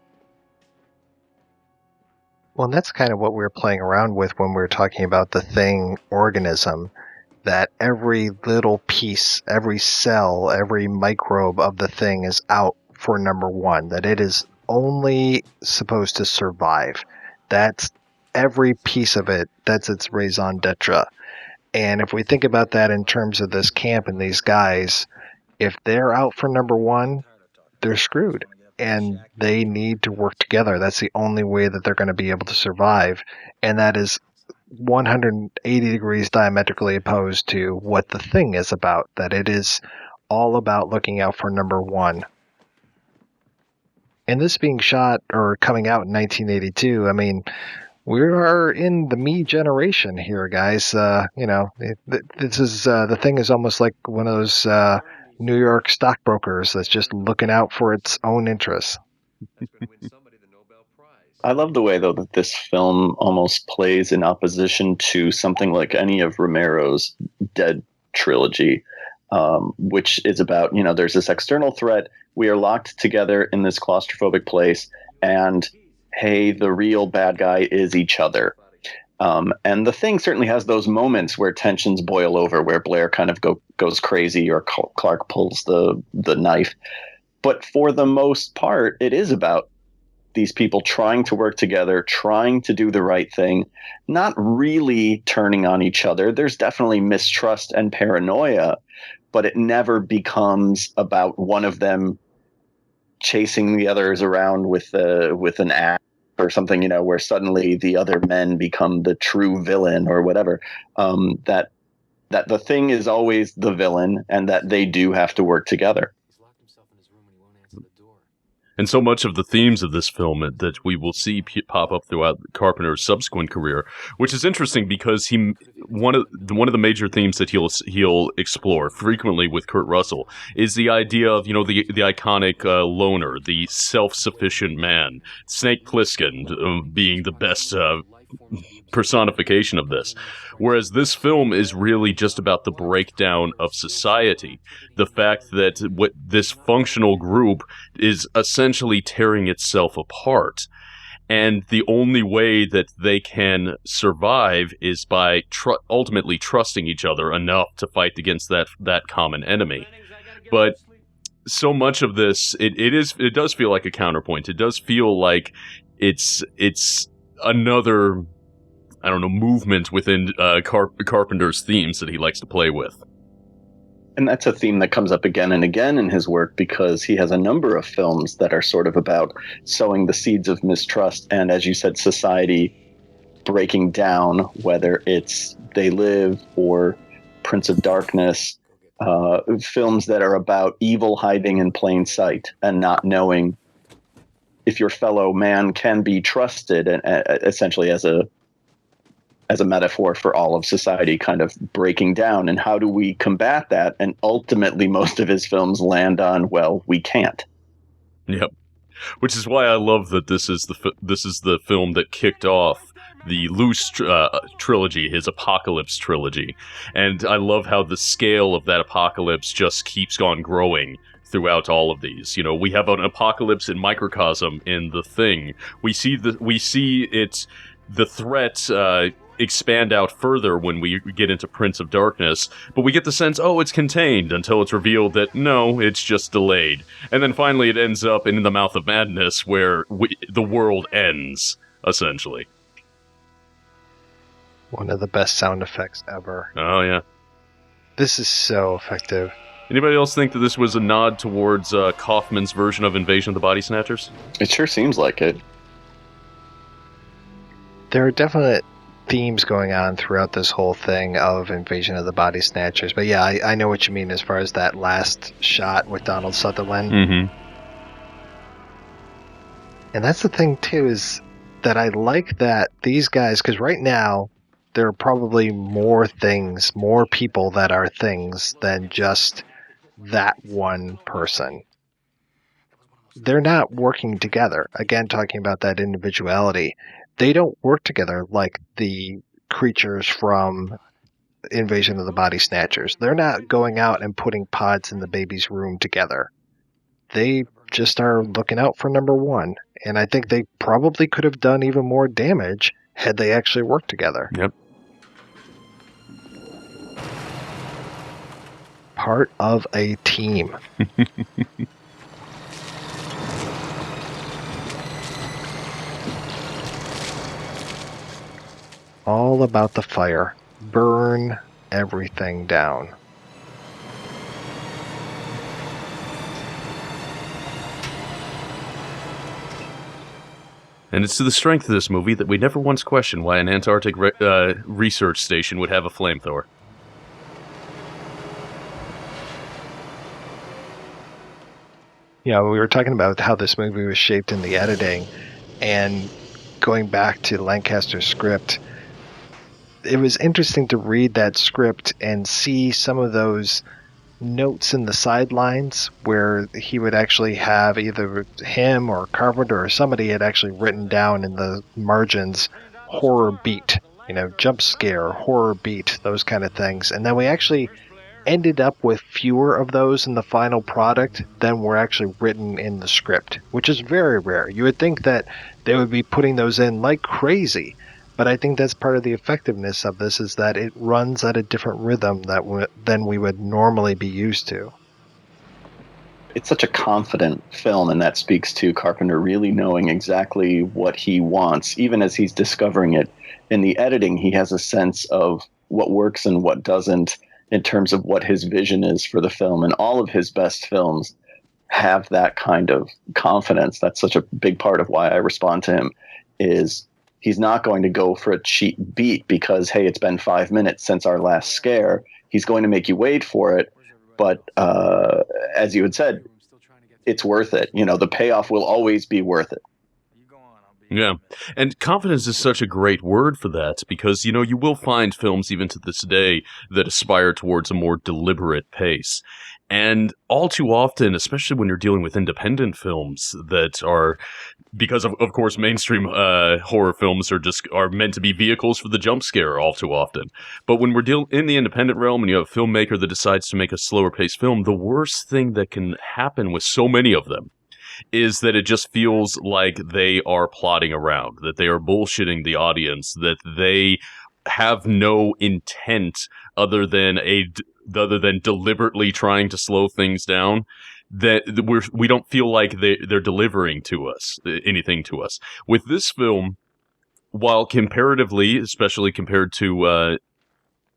Well, and that's kind of what we were playing around with when we were talking about the thing organism. that every little piece, every cell, every microbe of the thing is out for number one, that it is only supposed to survive. That's every piece of it. That's its raison d'etre. And if we think about that in terms of this camp and these guys, if they're out for number one, they're screwed. And they need to work together. That's the only way that they're going to be able to survive. And that is 180 degrees diametrically opposed to what the thing is about. That it is all about looking out for number one. And this being shot or coming out in 1982, I mean, we are in the me generation here, guys. This is the thing is almost like one of those New York stockbrokers that's just looking out for its own interests. I love the way, though, that this film almost plays in opposition to something like any of Romero's Dead trilogy, which is about, there's this external threat. We are locked together in this claustrophobic place, and hey, the real bad guy is each other. And the thing certainly has those moments where tensions boil over, where Blair kind of goes crazy or Clark pulls the knife. But for the most part, it is about these people trying to work together, trying to do the right thing, not really turning on each other. There's definitely mistrust and paranoia, but it never becomes about one of them chasing the others around with an axe or something, where suddenly the other men become the true villain or whatever. That the thing is always the villain, and that they do have to work together. And so much of the themes of this film that we will see pop up throughout Carpenter's subsequent career, which is interesting because one of the major themes that he'll explore frequently with Kurt Russell is the idea of the iconic loner, the self-sufficient man, Snake Plissken being the best personification of this. Whereas this film is really just about the breakdown of society. The fact that what this functional group is essentially tearing itself apart. And the only way that they can survive is by ultimately trusting each other enough to fight against that common enemy. But so much of this, it does feel like a counterpoint. It does feel like it's another, I don't know, movement within Carpenter's themes that he likes to play with. And that's a theme that comes up again and again in his work, because he has a number of films that are sort of about sowing the seeds of mistrust and, as you said, society breaking down, whether it's They Live or Prince of Darkness, films that are about evil hiding in plain sight and not knowing if your fellow man can be trusted, and essentially as a metaphor for all of society kind of breaking down. And how do we combat that? And ultimately, most of his films land on, well, we can't. Yep. Which is why I love that this is the film that kicked off the Loose trilogy, his Apocalypse trilogy. And I love how the scale of that apocalypse just keeps on growing throughout all of these. We have an apocalypse in microcosm in The Thing. We see the threat expand out further when we get into Prince of Darkness, but we get the sense, it's contained, until it's revealed that no, it's just delayed. And then finally it ends up in The Mouth of Madness, where the world ends, essentially. One of the best sound effects ever. Oh, yeah. This is so effective. Anybody else think that this was a nod towards Kaufman's version of Invasion of the Body Snatchers? It sure seems like it. There are definite themes going on throughout this whole thing of Invasion of the Body Snatchers. But yeah, I know what you mean as far as that last shot with Donald Sutherland. Mm-hmm. And that's the thing, too, is that I like that these guys, because right now, there are probably more people that are things than just that one person. They're not working together. Again, talking about that individuality. They don't work together like the creatures from Invasion of the Body Snatchers. They're not going out and putting pods in the baby's room together. They just are looking out for number one. And I think they probably could have done even more damage had they actually worked together. Yep. part of a team. All about the fire. Burn everything down. And it's to the strength of this movie that we never once questioned why an Antarctic research station would have a flamethrower. Yeah, we were talking about how this movie was shaped in the editing, and going back to Lancaster's script, it was interesting to read that script and see some of those notes in the sidelines where he would actually have either him or Carpenter or somebody had actually written down in the margins horror beat, jump scare, horror beat, those kind of things. And then we actually ended up with fewer of those in the final product than were actually written in the script, which is very rare. You would think that they would be putting those in like crazy, but I think that's part of the effectiveness of this, is that it runs at a different rhythm than we would normally be used to. It's such a confident film, and that speaks to Carpenter really knowing exactly what he wants, even as he's discovering it. In the editing, he has a sense of what works and what doesn't in terms of what his vision is for the film. And all of his best films have that kind of confidence. That's such a big part of why I respond to him, is he's not going to go for a cheap beat because, hey, it's been 5 minutes since our last scare. He's going to make you wait for it. But as you had said, it's worth it. The payoff will always be worth it. Yeah, and confidence is such a great word for that, because, you will find films even to this day that aspire towards a more deliberate pace. And all too often, especially when you're dealing with independent films that are, because of course, mainstream horror films are meant to be vehicles for the jump scare all too often. But when we're in the independent realm and you have a filmmaker that decides to make a slower paced film, the worst thing that can happen with so many of them is that it just feels like they are plotting around, that they are bullshitting the audience, that they have no intent other than deliberately trying to slow things down, that we don't feel like they're delivering to us anything to us. With this film, while comparatively, especially compared to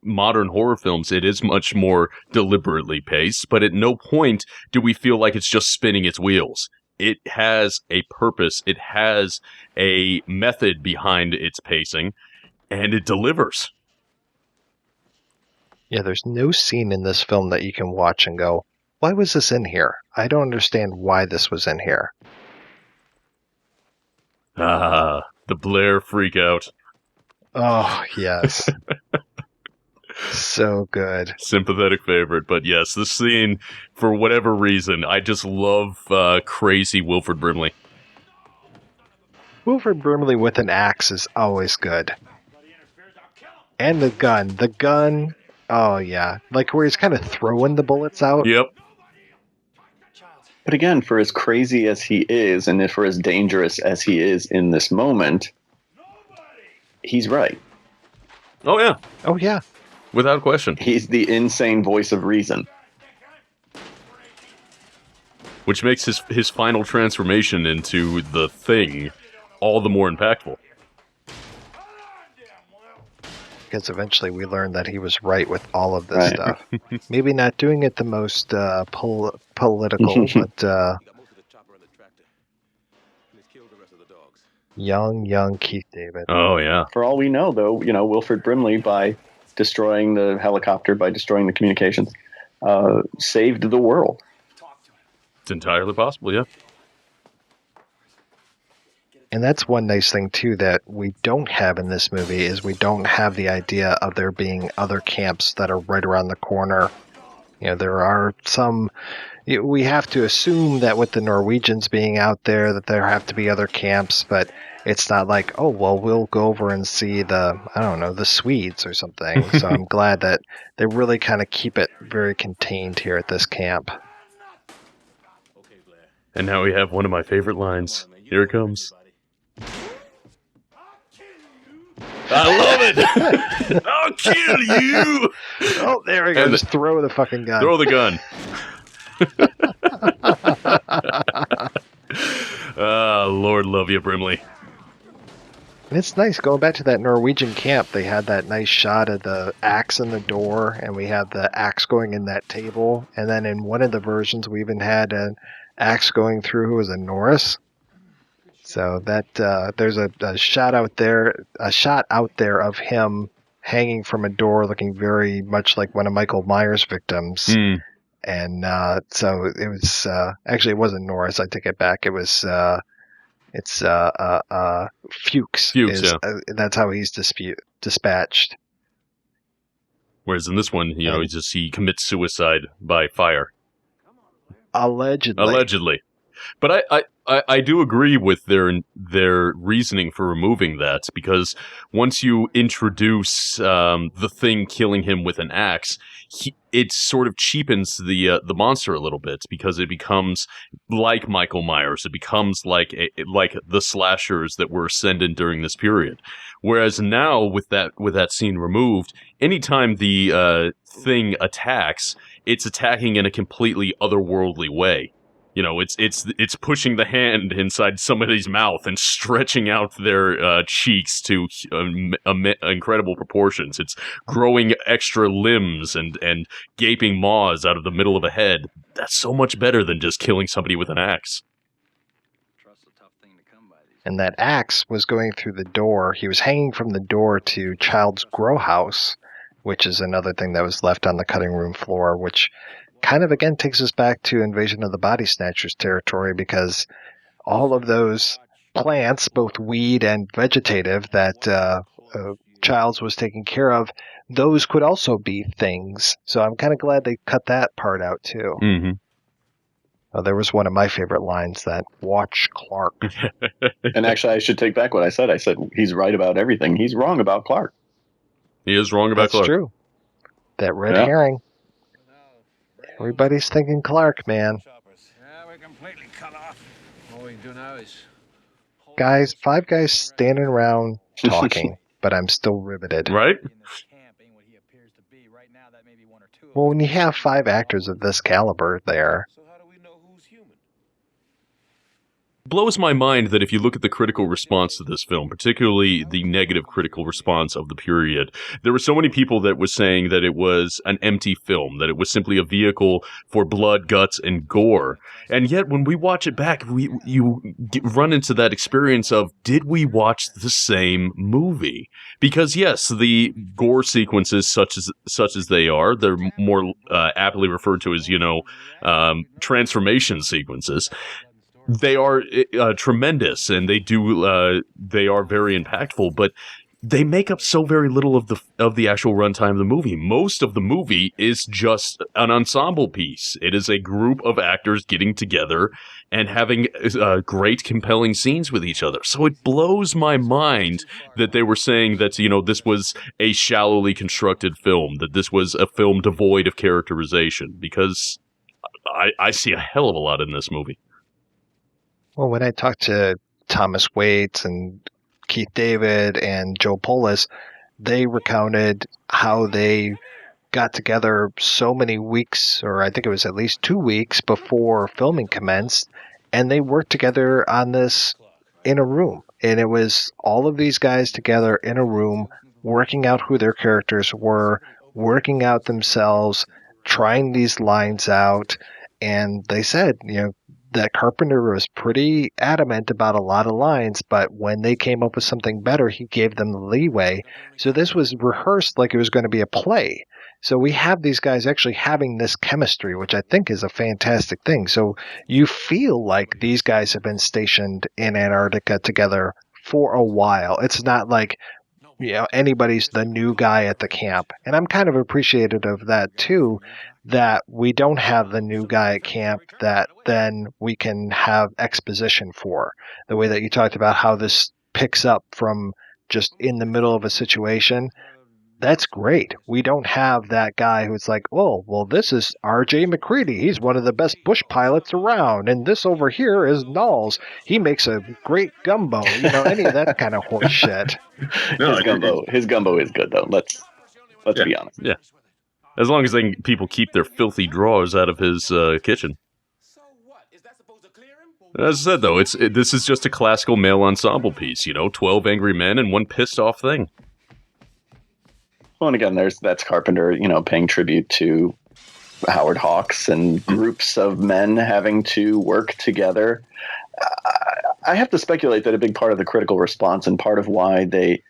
modern horror films, it is much more deliberately paced, but at no point do we feel like it's just spinning its wheels. It has a purpose, it has a method behind its pacing, and it delivers. Yeah, there's no scene in this film that you can watch and go, why was this in here? I don't understand why this was in here. Ah, the Blair freakout. Oh, yes. So good. Sympathetic favorite, but yes, this scene, for whatever reason, I just love crazy Wilford Brimley. Wilford Brimley with an axe is always good. And the gun, oh yeah, like where he's kind of throwing the bullets out. Yep. But again, for as crazy as he is, and for as dangerous as he is in this moment, he's right. Oh yeah. Oh yeah. Without question. He's the insane voice of reason. Which makes his final transformation into the Thing all the more impactful. Because eventually we learned that he was right with all of this stuff. Maybe not doing it the most political, but young Keith David. Oh, yeah. For all we know, though, Wilford Brimley, by destroying the helicopter, by destroying the communications, saved the world. It's entirely possible, yeah. And that's one nice thing, too, that we don't have in this movie, is we don't have the idea of there being other camps that are right around the corner. There are some... We have to assume that with the Norwegians being out there, that there have to be other camps, but it's not like, oh, well, we'll go over and see the Swedes or something. So I'm glad that they really kind of keep it very contained here at this camp. And now we have one of my favorite lines. Here it comes. I love it! I'll kill you. Oh, there we go. And Just throw the fucking gun. Throw the gun. Lord love you, Brimley. And it's nice going back to that Norwegian camp. They had that nice shot of the axe in the door, and we had the axe going in that table. And then in one of the versions, we even had an axe going through who was a Norris. So that there's a shot out there of him hanging from a door, looking very much like one of Michael Myers' victims. Mm. And so it was actually it wasn't Norris. I take it back. It was Fuchs. Fuchs, yeah. That's how he's dispatched. Whereas in this one, he commits suicide by fire. Allegedly. But I do agree with their reasoning for removing that, because once you introduce the Thing killing him with an axe, it sort of cheapens the monster a little bit, because it becomes like Michael Myers. It becomes like the slashers that were ascendant during this period. Whereas now with that scene removed, anytime the Thing attacks, it's attacking in a completely otherworldly way. It's pushing the hand inside somebody's mouth and stretching out their cheeks to incredible proportions. It's growing extra limbs and gaping maws out of the middle of a head. That's so much better than just killing somebody with an axe. And that axe was going through the door. He was hanging from the door to Child's grow house, which is another thing that was left on the cutting room floor, which kind of, again, takes us back to Invasion of the Body Snatchers territory, because all of those plants, both weed and vegetative, that Childs was taking care of, those could also be things. So I'm kind of glad they cut that part out, too. Mm-hmm. Oh, there was one of my favorite lines, that "Watch Clark." And actually, I should take back what I said. I said he's right about everything. He's wrong about Clark. He is wrong about Clark. That's true. That red herring. Everybody's thinking Clark, man. Yeah, we're completely cut off. All we can do now is... Guys, 5 guys standing around talking, but I'm still riveted. Right? Well, when you have 5 actors of this caliber there... So how do we know who's human? Blows my mind that if you look at the critical response to this film, particularly the negative critical response of the period, there were so many people that were saying that it was an empty film, that it was simply a vehicle for blood, guts, and gore. And yet, when we watch it back, you run into that experience of, did we watch the same movie? Because yes, the gore sequences, such as they are, they're more aptly referred to as, transformation sequences. They are tremendous, and they are very impactful, but they make up so very little of the actual runtime of the movie. Most of the movie is just an ensemble piece. It is a group of actors getting together and having great, compelling scenes with each other. So it blows my mind that they were saying that, this was a shallowly constructed film, that this was a film devoid of characterization, because I see a hell of a lot in this movie. Well, when I talked to Thomas Waits and Keith David and Joe Polis, they recounted how they got together so many weeks, or I think it was at least 2 weeks before filming commenced, and they worked together on this in a room. And it was all of these guys together in a room, working out who their characters were, working out themselves, trying these lines out. And they said, that Carpenter was pretty adamant about a lot of lines, but when they came up with something better, he gave them the leeway. So this was rehearsed like it was going to be a play. So we have these guys actually having this chemistry, which I think is a fantastic thing. So you feel like these guys have been stationed in Antarctica together for a while. It's not like, anybody's the new guy at the camp. And I'm kind of appreciative of that too, that we don't have the new guy at camp that then we can have exposition for. The way that you talked about how this picks up from just in the middle of a situation. that's great. We don't have that guy who's like, oh, well, this is R.J. McCready. He's one of the best bush pilots around. And this over here is Knowles. He makes a great gumbo. Any of that kind of horse shit. No, His gumbo is good though. Let's be honest. Yeah. As long as people keep their filthy drawers out of his kitchen. As I said, though, this is just a classical male ensemble piece. 12 angry men and one pissed off thing. Well, and again, that's Carpenter, paying tribute to Howard Hawks and groups of men having to work together. I have to speculate that a big part of the critical response and part of why they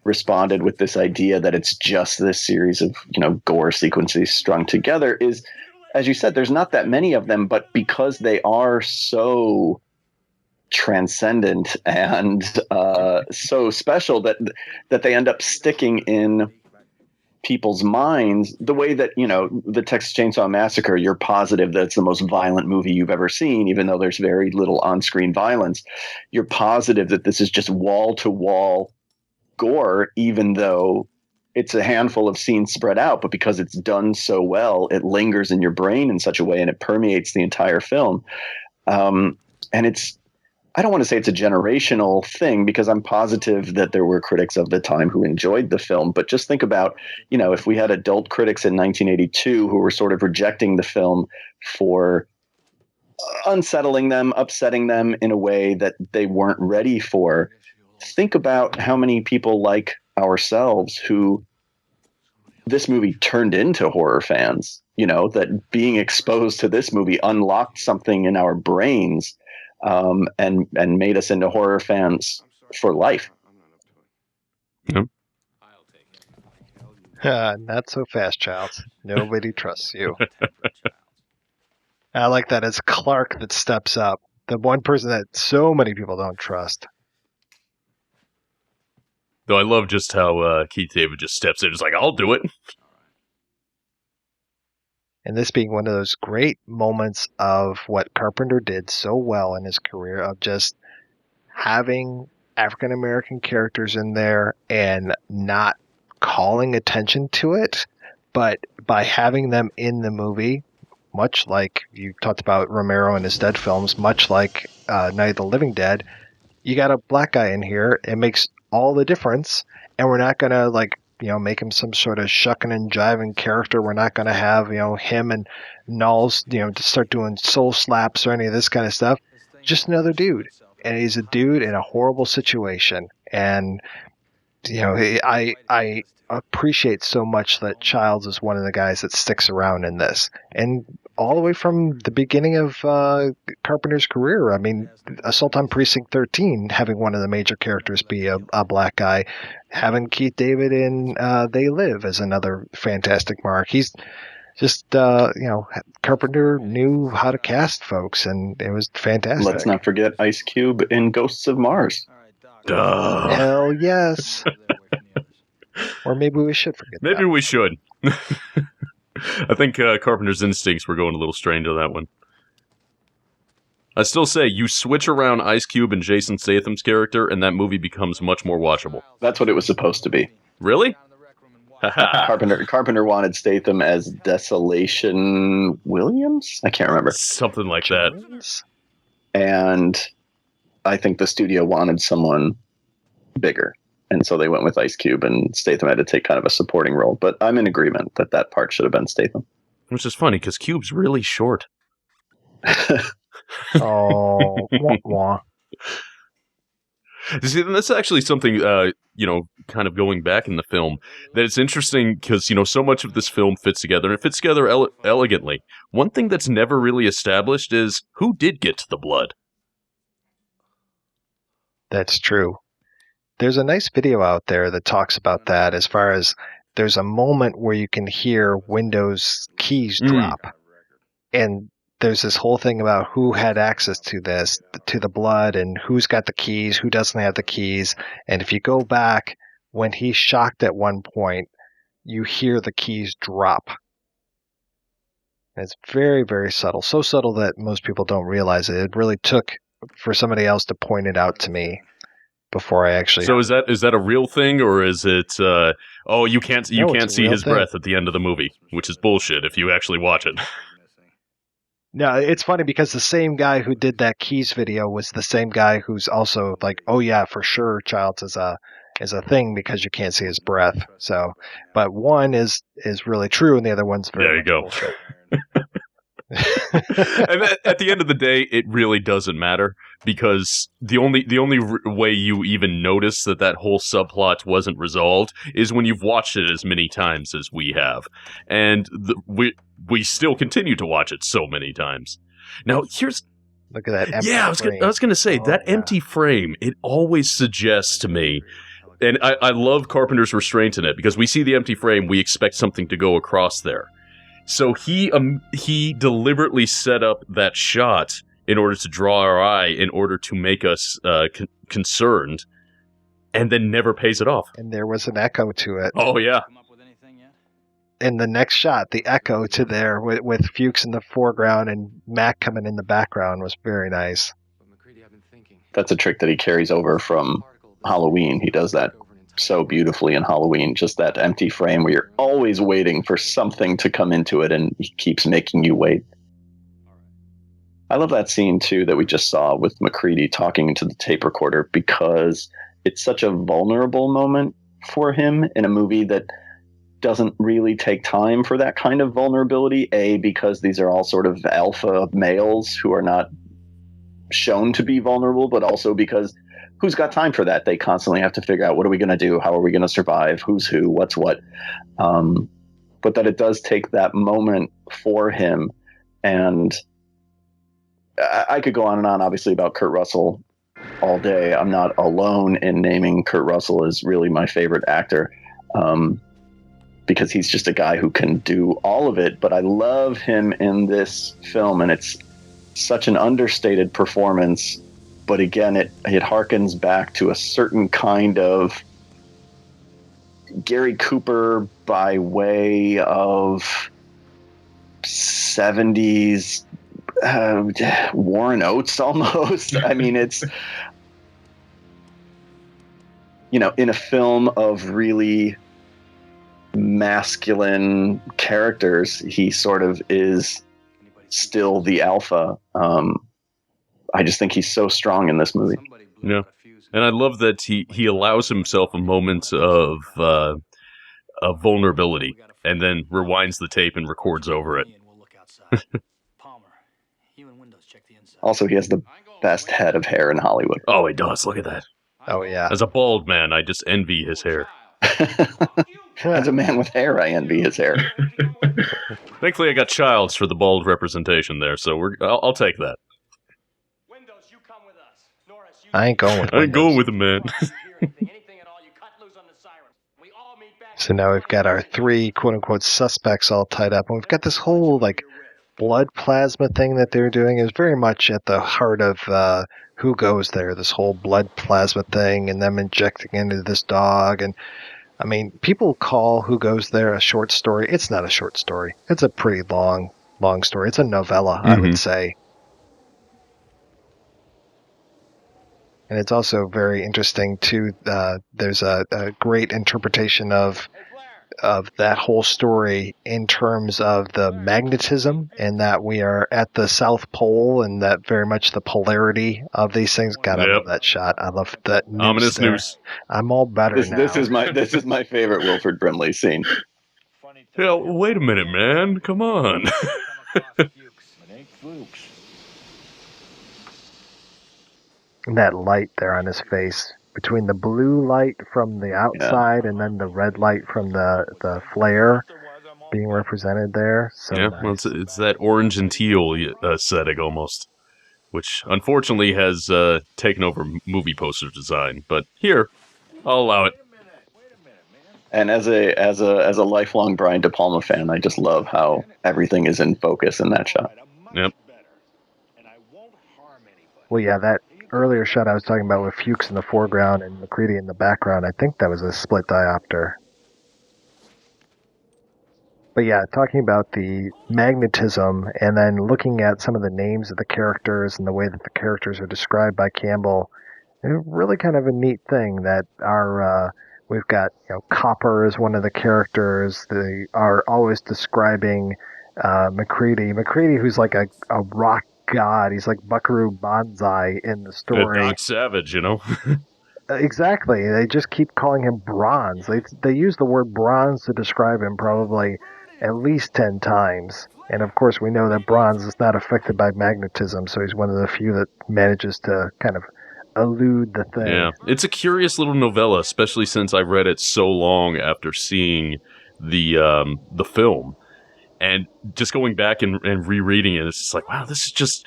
responded with this idea that it's just this series of, gore sequences strung together is, as you said, there's not that many of them, but because they are so transcendent and so special that they end up sticking in people's minds the way that, the Texas Chainsaw Massacre, you're positive that it's the most violent movie you've ever seen, even though there's very little on-screen violence. You're positive that this is just wall-to-wall gore, even though it's a handful of scenes spread out, but because it's done so well, it lingers in your brain in such a way and it permeates the entire film. And I don't want to say it's a generational thing because I'm positive that there were critics of the time who enjoyed the film. But just think about, if we had adult critics in 1982 who were sort of rejecting the film for unsettling them, upsetting them in a way that they weren't ready for. Think about how many people like ourselves who this movie turned into horror fans, that being exposed to this movie unlocked something in our brains and made us into horror fans for life. Yep. Not so fast, Childs. Nobody trusts you. I like that it's Clark that steps up. The one person that so many people don't trust. Though I love just how Keith David just steps in. It's like, I'll do it. And this being one of those great moments of what Carpenter did so well in his career of just having African American characters in there and not calling attention to it, but by having them in the movie, much like you talked about Romero and his Dead films, much like Night of the Living Dead, you got a black guy in here. It makes all the difference, and we're not going to make him some sort of shucking and jiving character. We're not going to have, him and Knowles, to start doing soul slaps or any of this kind of stuff. Just another dude. And he's a dude in a horrible situation. And, I appreciate so much that Childs is one of the guys that sticks around in this. And all the way from the beginning of Carpenter's career. I mean, Assault on Precinct 13, having one of the major characters be a black guy, having Keith David in They Live as another fantastic mark. He's just, Carpenter knew how to cast folks, and it was fantastic. Let's not forget Ice Cube in Ghosts of Mars. Duh. Hell yes. Or maybe we should forget Maybe that. we should. I think Carpenter's instincts were going a little strange on that one. I still say you switch around Ice Cube and Jason Statham's character, and that movie becomes much more watchable. That's what it was supposed to be. Really? Carpenter wanted Statham as Desolation Williams? I can't remember. Something like that. And I think the studio wanted someone bigger. And so they went with Ice Cube, and Statham had to take kind of a supporting role. But I'm in agreement that part should have been Statham. Which is funny, because Cube's really short. Oh, wah, wah. See, that's actually something, kind of going back in the film, that it's interesting because, so much of this film fits together, and it fits together elegantly. One thing that's never really established is who did get to the blood. That's true. There's a nice video out there that talks about that as far as there's a moment where you can hear Windows keys drop. And there's this whole thing about who had access to this, to the blood, and who's got the keys, who doesn't have the keys. And if you go back, when he's shocked at one point, you hear the keys drop. And it's very, very subtle. So subtle that most people don't realize it. It really took for somebody else to point it out to me. before I actually. So is that a real thing, or is it? You can't it's a see real his thing. breath at the end of the movie, which is bullshit if you actually watch it. No, it's funny because the same guy who did that Keys video was the same guy who's also like, oh yeah, for sure, Childs is a thing because you can't see his breath. So, but one is really true, and the other one's very There you go. bullshit. And at the end of the day, it really doesn't matter because the only way you even notice that whole subplot wasn't resolved is when you've watched it as many times as we have, and we still continue to watch it so many times. Now here's Look at that empty frame. I was gonna say that empty frame. It always suggests to me. And I love Carpenter's restraint in it because we see the empty frame, we expect something to go across there. So he deliberately set up that shot in order to draw our eye, in order to make us concerned, and then never pays it off. And there was an echo to it. Oh, yeah. In the next shot, the echo to there with Fuchs in the foreground and Mac coming in the background was very nice. That's a trick that he carries over from Halloween. He does that so beautifully in Halloween, just that empty frame where you're always waiting for something to come into it, and he keeps making you wait. I love that scene too that we just saw with MacReady talking into the tape recorder, because it's such a vulnerable moment for him in a movie that doesn't really take time for that kind of vulnerability. Because these are all sort of alpha males who are not shown to be vulnerable, but also because who's got time for that? They constantly have to figure out, what are we going to do? How are we going to survive? Who's who? What's what? But that it does take that moment for him. And I could go on and on, obviously, about Kurt Russell all day. I'm not alone in naming Kurt Russell as really my favorite actor, because he's just a guy who can do all of it. But I love him in this film, and it's such an understated performance. But again, it harkens back to a certain kind of Gary Cooper by way of 70s Warren Oates almost. I mean, it's, in a film of really masculine characters, he sort of is still the alpha. I just think he's so strong in this movie. Yeah, and I love that he allows himself a moment of vulnerability, and then rewinds the tape and records over it. Also, he has the best head of hair in Hollywood. Oh, he does. Look at that. Oh, yeah. As a bald man, I just envy his hair. As a man with hair, I envy his hair. Thankfully, I got Childs for the bald representation there, so I'll take that. I ain't going with I ain't going with him, man. So now we've got our three quote-unquote suspects all tied up, and we've got this whole blood plasma thing that they're doing is very much at the heart of Who Goes There, this whole blood plasma thing and them injecting into this dog. And I mean, people call Who Goes There a short story. It's not a short story. It's a pretty long story. It's a novella, I would say. And it's also very interesting, too. There's a great interpretation of that whole story in terms of the magnetism, and that we are at the South Pole, and that very much the polarity of these things. God, I love that shot. I love that ominous noose. I'm all better now. This is my favorite Wilford Brimley scene. Yeah, wait a minute, man. Come on. And that light there on his face, between the blue light from the outside and then the red light from the flare being represented there. So yeah, nice. Well, it's that orange and teal aesthetic almost, which unfortunately has taken over movie poster design. But here, I'll allow it. And as a lifelong Brian De Palma fan, I just love how everything is in focus in that shot. Yep. Well, yeah, that earlier shot I was talking about with Fuchs in the foreground and MacReady in the background, I think that was a split diopter. But yeah, talking about the magnetism and then looking at some of the names of the characters and the way that the characters are described by Campbell, It's really kind of a neat thing that we've got, Copper is one of the characters. They are always describing McCready. McCready, who's like a rock god. He's like Buckaroo Banzai in the story. Doc Savage, you know? Exactly. They just keep calling him Bronze. They use the word bronze to describe him probably at least 10 times. And of course, we know that bronze is not affected by magnetism, so he's one of the few that manages to kind of elude the thing. Yeah, it's a curious little novella, especially since I read it so long after seeing the film, and just going back and rereading it, it's just like, wow, this is just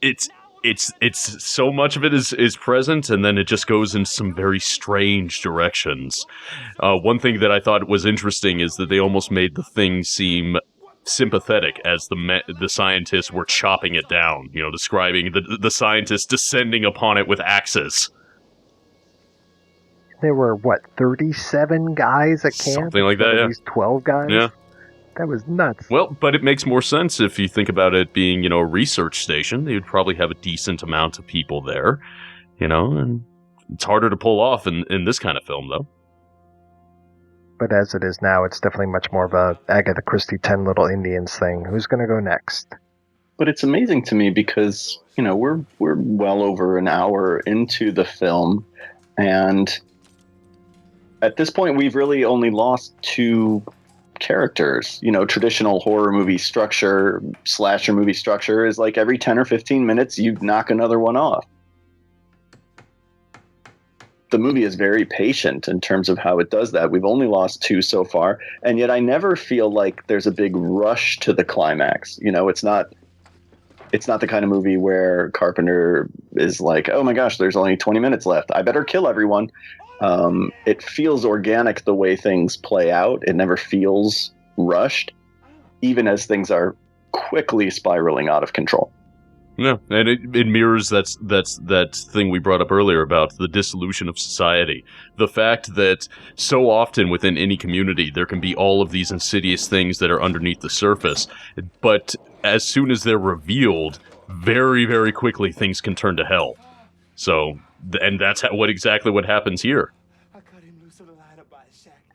it's so much of it is present, and then it just goes in some very strange directions. One thing that I thought was interesting is that they almost made the thing seem sympathetic as the scientists were chopping it down, describing the scientists descending upon it with axes. There were, 37 guys at camp? Something like that, yeah. These 12 guys? Yeah. That was nuts. Well, but it makes more sense if you think about it being, a research station. They would probably have a decent amount of people there, and it's harder to pull off in this kind of film, though. But as it is now, it's definitely much more of a Agatha Christie 10 Little Indians thing. Who's going to go next? But it's amazing to me because, we're well over an hour into the film, and at this point we've really only lost 2 characters. Traditional horror movie structure, slasher movie structure is like every 10 or 15 minutes you knock another one off. The movie is very patient in terms of how it does that. We've only lost 2 so far, and yet I never feel like there's a big rush to the climax. It's not the kind of movie where Carpenter is like, oh my gosh, there's only 20 minutes left, I better kill everyone. It feels organic the way things play out. It never feels rushed, even as things are quickly spiraling out of control. Yeah, and it mirrors that thing we brought up earlier about the dissolution of society. The fact that so often within any community there can be all of these insidious things that are underneath the surface, but as soon as they're revealed, very, very quickly things can turn to hell. So, and that's exactly what happens here.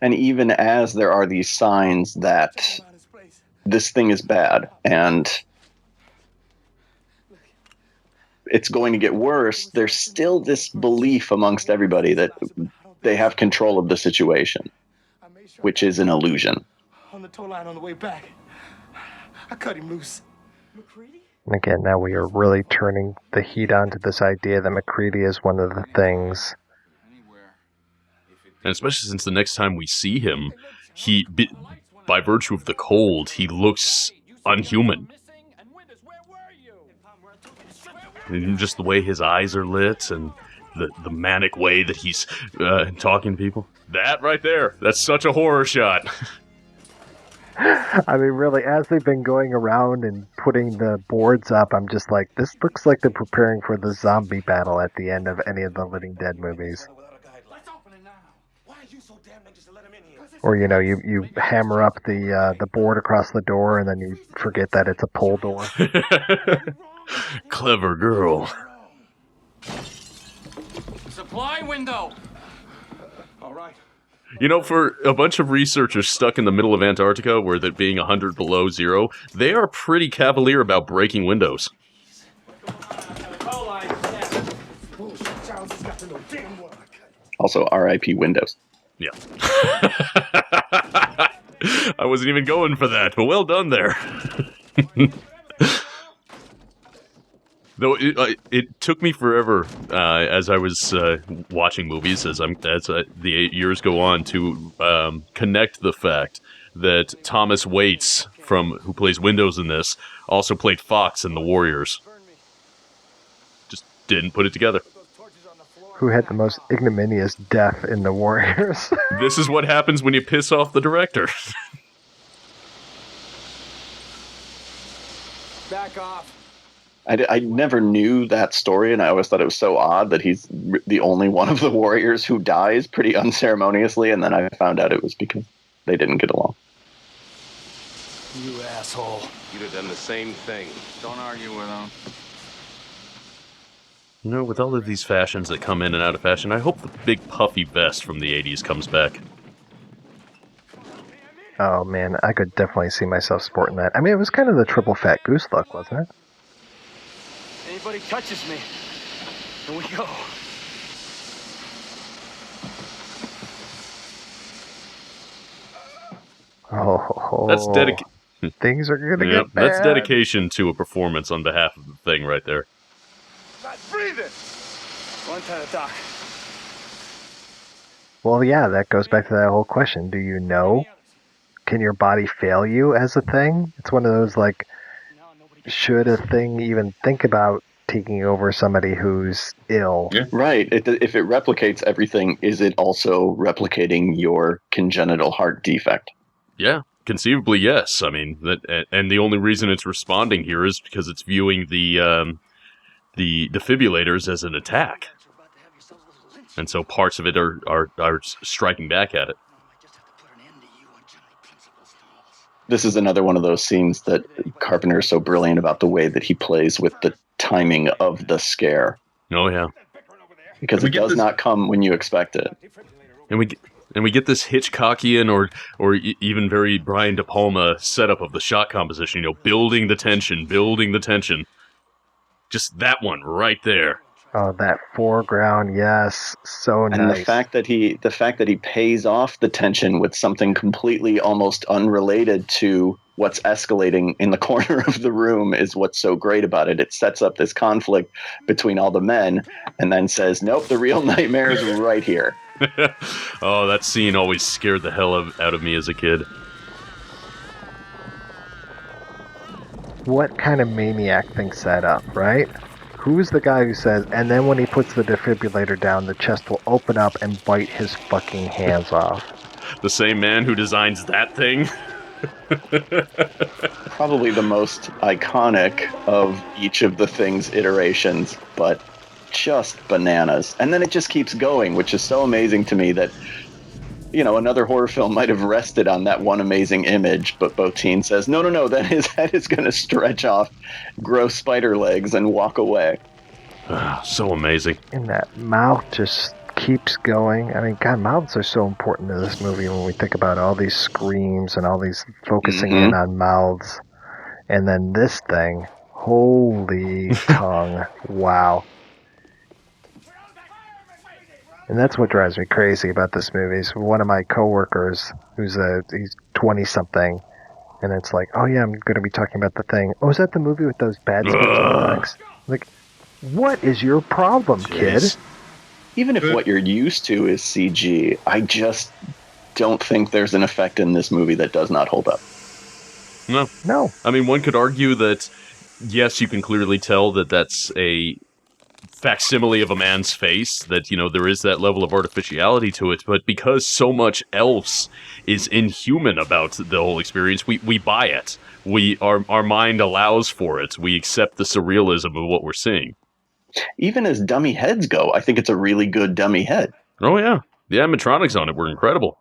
And even as there are these signs that this thing is bad and it's going to get worse, there's still this belief amongst everybody that they have control of the situation, which is an illusion. On the tow line on the way back, I cut him loose. McCready? Again, now we are really turning the heat onto this idea that McCready is one of the things. And especially since the next time we see him, by virtue of the cold, he looks unhuman. And just the way his eyes are lit and the manic way that he's talking to people. That right there, that's such a horror shot. I mean, really, as they've been going around and putting the boards up, I'm just like, this looks like they're preparing for the zombie battle at the end of any of the Living Dead movies. Or, you hammer up the board across the door and then you forget that it's a pull door. Clever girl. Supply window. All right. For a bunch of researchers stuck in the middle of Antarctica where they're being 100 below zero, they are pretty cavalier about breaking windows. Also, R.I.P. Windows. Yeah. I wasn't even going for that, but well done there. Though it took me forever as I was watching movies, as the years go on, to connect the fact that Thomas Waits, who plays Windows in this, also played Fox in The Warriors. Just didn't put it together. Who had the most ignominious death in The Warriors? This is what happens when you piss off the director. Back off. I never knew that story, and I always thought it was so odd that he's the only one of the Warriors who dies pretty unceremoniously, and then I found out it was because they didn't get along. You asshole. You'd have done the same thing. Don't argue with him. You know, with all of these fashions that come in and out of fashion, I hope the big puffy vest from the 80s comes back. Oh man, I could definitely see myself sporting that. I mean, it was kind of the triple fat goose look, wasn't it? Anybody touches me, and we go. That's things are gonna Yep, get that's bad. dedication to a performance on behalf of the Thing right there. Not breathing. One to the dock. Well, yeah, that goes back to that whole question. Do you know? Can your body fail you as a thing? It's one of those like, should a thing even think about taking over somebody who's ill? Yeah. Right. If it replicates everything, is it also replicating your congenital heart defect? Yeah, conceivably, yes. I mean, and the only reason it's responding here is because it's viewing the defibrillators as an attack, and so parts of it are striking back at it. This is another one of those scenes that Carpenter is so brilliant about the way that he plays with the timing of the scare. Oh yeah, because it does not come when you expect it. And we get this Hitchcockian or even very Brian De Palma setup of the shot composition. You know, building the tension. Just that one right there. Oh, that foreground, yes, so nice. And the fact that he pays off the tension with something completely almost unrelated to what's escalating in the corner of the room is what's so great about it. It sets up this conflict between all the men and then says, nope, the real nightmare is right here. Oh, that scene always scared the hell out of me as a kid. What kind of maniac thinks that up, right? Who's the guy who says, and then when he puts the defibrillator down, the chest will open up and bite his fucking hands off? The same man who designs that thing? Probably the most iconic of each of the Thing's iterations, but just bananas. And then it just keeps going, which is so amazing to me that, you know, another horror film might have rested on that one amazing image, but Bottin says, no, his head is going to stretch off, grow spider legs, and walk away. So amazing. And that mouth just keeps going. I mean, God, mouths are so important to this movie when we think about all these screams and all these focusing in on mouths. And then this thing, holy tongue, wow. And that's what drives me crazy about this movie. So one of my coworkers, he's 20-something, and it's like, oh yeah, I'm going to be talking about The Thing. Oh, is that the movie with those bad special effects? Like, what is your problem, kid? Even if what you're used to is CG, I just don't think there's an effect in this movie that does not hold up. No. I mean, one could argue that, yes, you can clearly tell that that's a facsimile of a man's face, that, you know, there is that level of artificiality to it, but because so much else is inhuman about the whole experience, we buy it. Our mind allows for it. We accept the surrealism of what we're seeing. Even as dummy heads go, I think it's a really good dummy head. Oh yeah. The animatronics on it were incredible.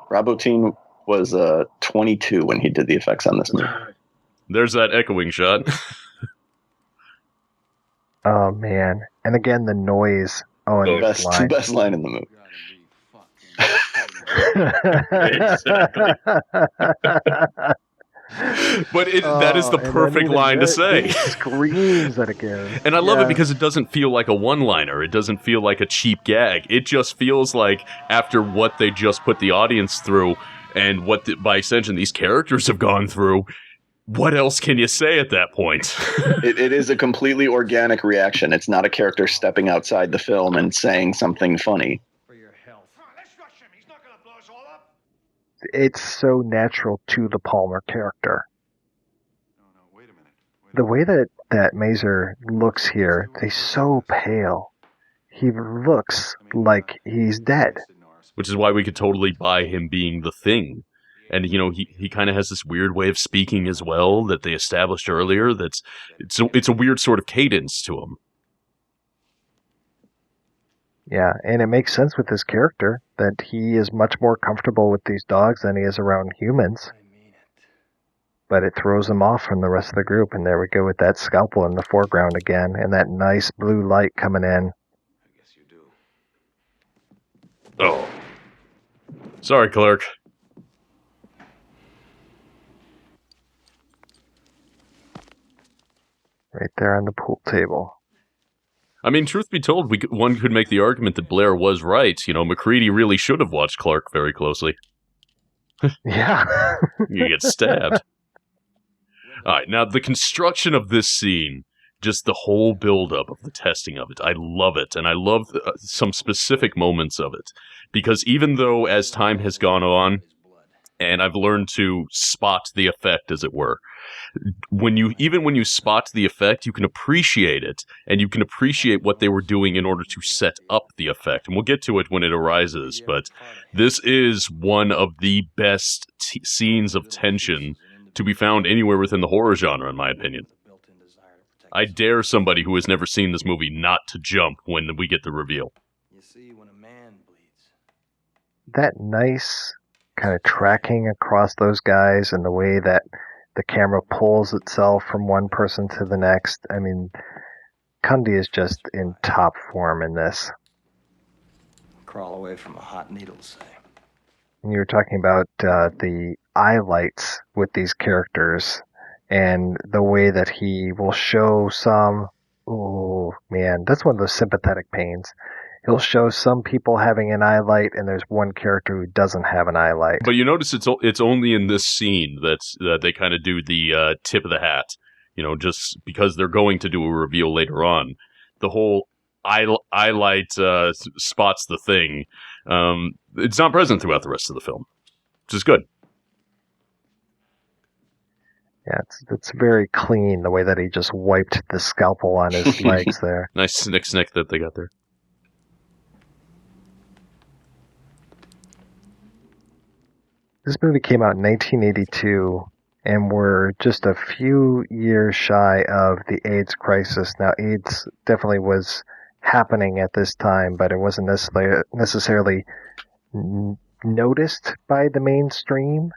Rob Bottin was 22 when he did the effects on this movie. There's that echoing shot. Oh man! And again, the noise. Oh, and the best line in the movie. But that is the perfect line to say. Screams that it gives. And I love it because it doesn't feel like a one-liner. It doesn't feel like a cheap gag. It just feels like after what they just put the audience through and what, by extension, these characters have gone through, what else can you say at that point? It is a completely organic reaction. It's not a character stepping outside the film and saying something funny. For your health. Come on, let's rush him. He's not going to blow us all up. It's so natural to the Palmer character. No, wait a minute. The way that Mazer looks here, he's so pale. He looks like he's dead. Which is why we could totally buy him being the Thing. And, you know, he kind of has this weird way of speaking as well that they established earlier. It's a weird sort of cadence to him. Yeah, and it makes sense with his character that he is much more comfortable with these dogs than he is around humans. but it throws them off from the rest of the group, and there we go with that scalpel in the foreground again, and that nice blue light coming in. I guess you do. Oh. Sorry, Clark. Right there on the pool table. I mean, truth be told, one could make the argument that Blair was right. You know, MacReady really should have watched Clark very closely. Yeah. You get stabbed. All right, now the construction of this scene, just the whole buildup of the testing of it, I love it, and I love some specific moments of it. Because even though as time has gone on, and I've learned to spot the effect, as it were, when you spot the effect, you can appreciate it, and you can appreciate what they were doing in order to set up the effect. And we'll get to it when it arises, but this is one of the best scenes of tension to be found anywhere within the horror genre, in my opinion. I dare somebody who has never seen this movie not to jump when we get the reveal. You see, when a man bleeds. That nice kind of tracking across those guys and the way that the camera pulls itself from one person to the next. I mean, Cundy is just in top form in this. Crawl away from a hot needle, say. And you were talking about the highlights with these characters and the way that he will show some, oh man, that's one of those sympathetic pains. He'll show some people having an eye light, and there's one character who doesn't have an eye light. But you notice it's only in this scene that they kind of do the tip of the hat, you know, just because they're going to do a reveal later on. The whole eye light spots the thing. It's not present throughout the rest of the film, which is good. Yeah, it's very clean, the way that he just wiped the scalpel on his legs there. Nice snick that they got there. This movie came out in 1982, and we're just a few years shy of the AIDS crisis. Now, AIDS definitely was happening at this time, but it wasn't necessarily noticed by the mainstream.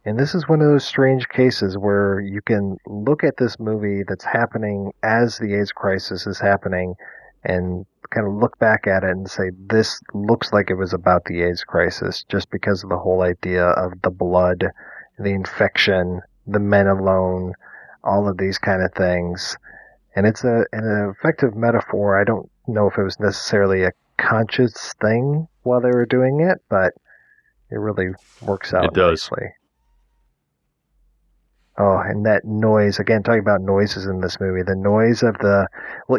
And this is one of those strange cases where you can look at this movie that's happening as the AIDS crisis is happening and kind of look back at it and say, this looks like it was about the AIDS crisis, just because of the whole idea of the blood, the infection, the men alone, all of these kind of things. And it's an effective metaphor. I don't know if it was necessarily a conscious thing while they were doing it, but it really works out nicely. Oh, and that noise, again, talking about noises in this movie, the noise of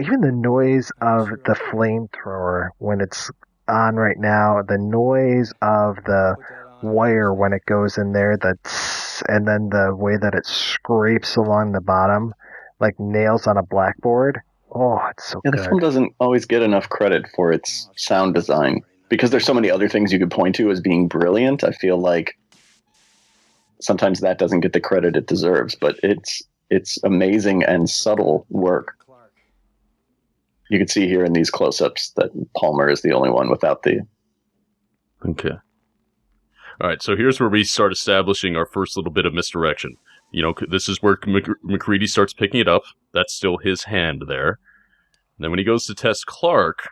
even the noise of the flamethrower when it's on right now, the noise of the wire when it goes in there, and then the way that it scrapes along the bottom, like nails on a blackboard. Oh, it's so good. The film doesn't always get enough credit for its sound design, because there's so many other things you could point to as being brilliant. I feel like sometimes that doesn't get the credit it deserves, but it's amazing and subtle work. You can see here in these close-ups that Palmer is the only one without the... Okay. All right, so here's where we start establishing our first little bit of misdirection. You know, this is where MacReady starts picking it up. That's still his hand there. And then when he goes to test Clark,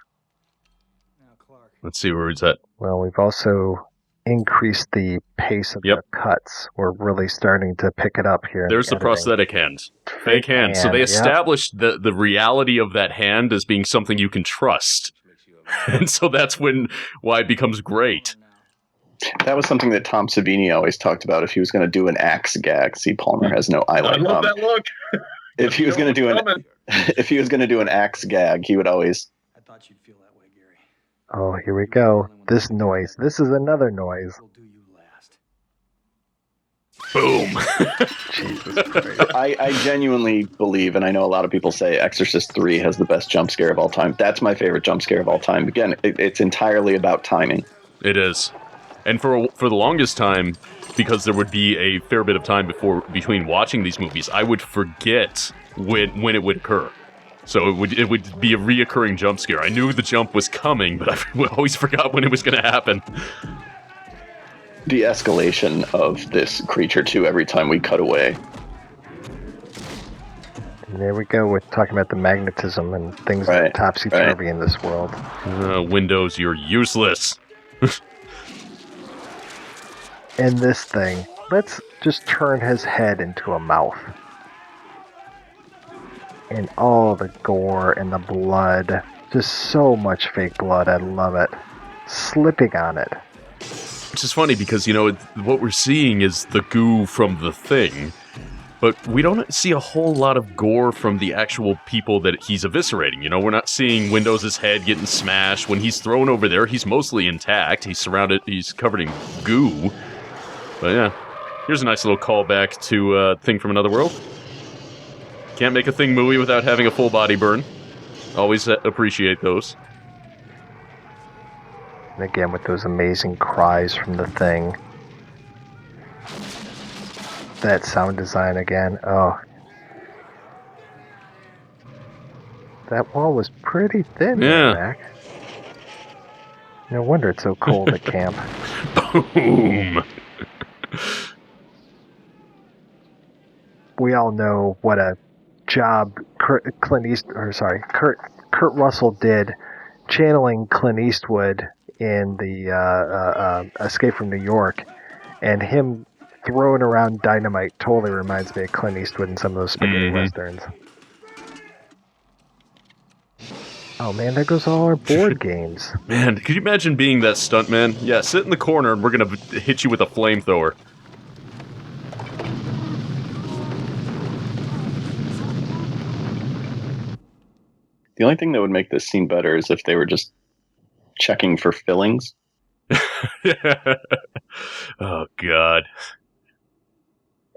let's see where he's at. Well, we've also increase the pace of the cuts. We're really starting to pick it up here. There's the prosthetic hand. Fake hand. So they established the reality of that hand as being something you can trust. And so that's why it becomes great. That was something that Tom Savini always talked about if he was going to do an axe gag. See, Palmer has no eyelid. I love that look. If he was going to do an axe gag, he would always... I thought you'd feel that way, Gary. Oh, here we go. This noise. This is another noise. Boom. Jesus Christ. I genuinely believe, and I know a lot of people say Exorcist 3 has the best jump scare of all time. That's my favorite jump scare of all time. Again, it's entirely about timing. It is. And for the longest time, because there would be a fair bit of time between watching these movies, I would forget when it would occur. So it would be a reoccurring jump scare. I knew the jump was coming, but I always forgot when it was going to happen. the escalation of this creature too every time we cut away. And there we go with talking about the magnetism and things that are topsy-turvy in this world. Windows, you're useless. And this thing, let's just turn his head into a mouth. And all the gore and the blood. Just so much fake blood. I love it. Slipping on it. Which is funny because, what we're seeing is the goo from the thing, but we don't see a whole lot of gore from the actual people that he's eviscerating. We're not seeing Windows' head getting smashed. When he's thrown over there, he's mostly intact. He's covered in goo. But yeah, here's a nice little callback to Thing from Another World. Can't make a Thing movie without having a full body burn. Always appreciate those. And again, with those amazing cries from the thing. That sound design again. Oh. That wall was pretty thin there, Mac. No wonder it's so cold at camp. Boom! We all know what a job Kurt Russell did channeling Clint Eastwood in the Escape from New York, and him throwing around dynamite totally reminds me of Clint Eastwood in some of those spaghetti westerns. Oh man, there goes all our board games. Man, could you imagine being that stuntman? Yeah, sit in the corner and we're gonna hit you with a flamethrower. The only thing that would make this scene better is if they were just checking for fillings. Oh, God.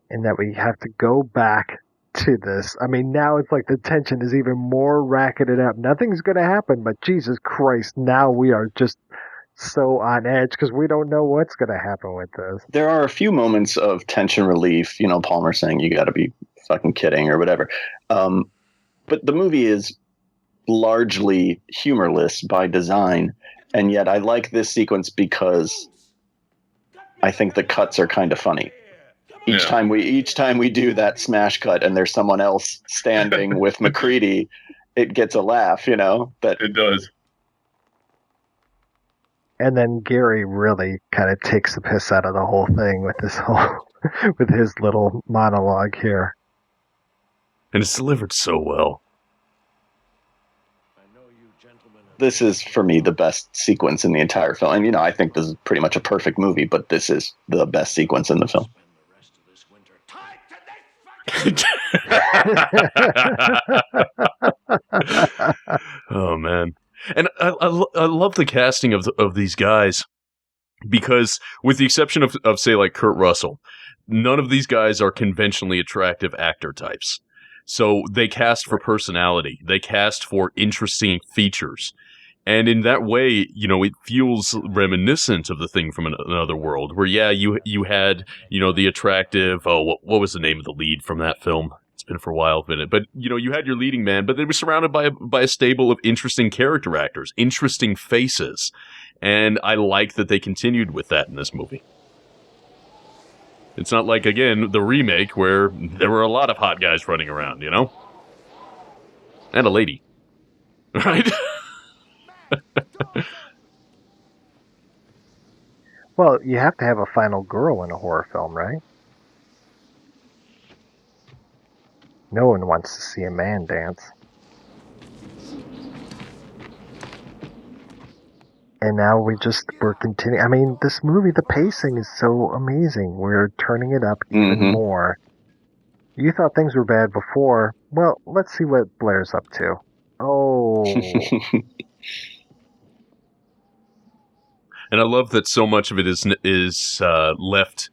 And that we have to go back to this. I mean, now it's like the tension is even more racketed up. Nothing's going to happen, but Jesus Christ, now we are just so on edge because we don't know what's going to happen with this. There are a few moments of tension relief. Palmer saying, "You got to be fucking kidding," or whatever. But the movie is largely humorless by design, and yet I like this sequence because I think the cuts are kind of funny. Each time we do that smash cut and there's someone else standing with McCready, it gets a laugh, that it does. And then Gary really kind of takes the piss out of the whole thing with with his little monologue here. And it's delivered so well. This is, for me, the best sequence in the entire film. And, I think this is pretty much a perfect movie, but this is the best sequence in the film. Oh, man. And I love the casting of these guys, because with the exception of, say, like Kurt Russell, none of these guys are conventionally attractive actor types. So they cast for personality. They cast for interesting features. And in that way, it feels reminiscent of the Thing from Another World, where, you had, the attractive, what was the name of the lead from that film? It's been for a while, but, you had your leading man, but they were surrounded by a stable of interesting character actors, interesting faces. And I like that they continued with that in this movie. It's not like, again, the remake where there were a lot of hot guys running around, And a lady. Right? Well, you have to have a final girl in a horror film, right? No one wants to see a man dance. And now we're continuing. I mean, this movie, the pacing is so amazing. We're turning it up even more. You thought things were bad before. Well, let's see what Blair's up to. Oh. And I love that so much of it is left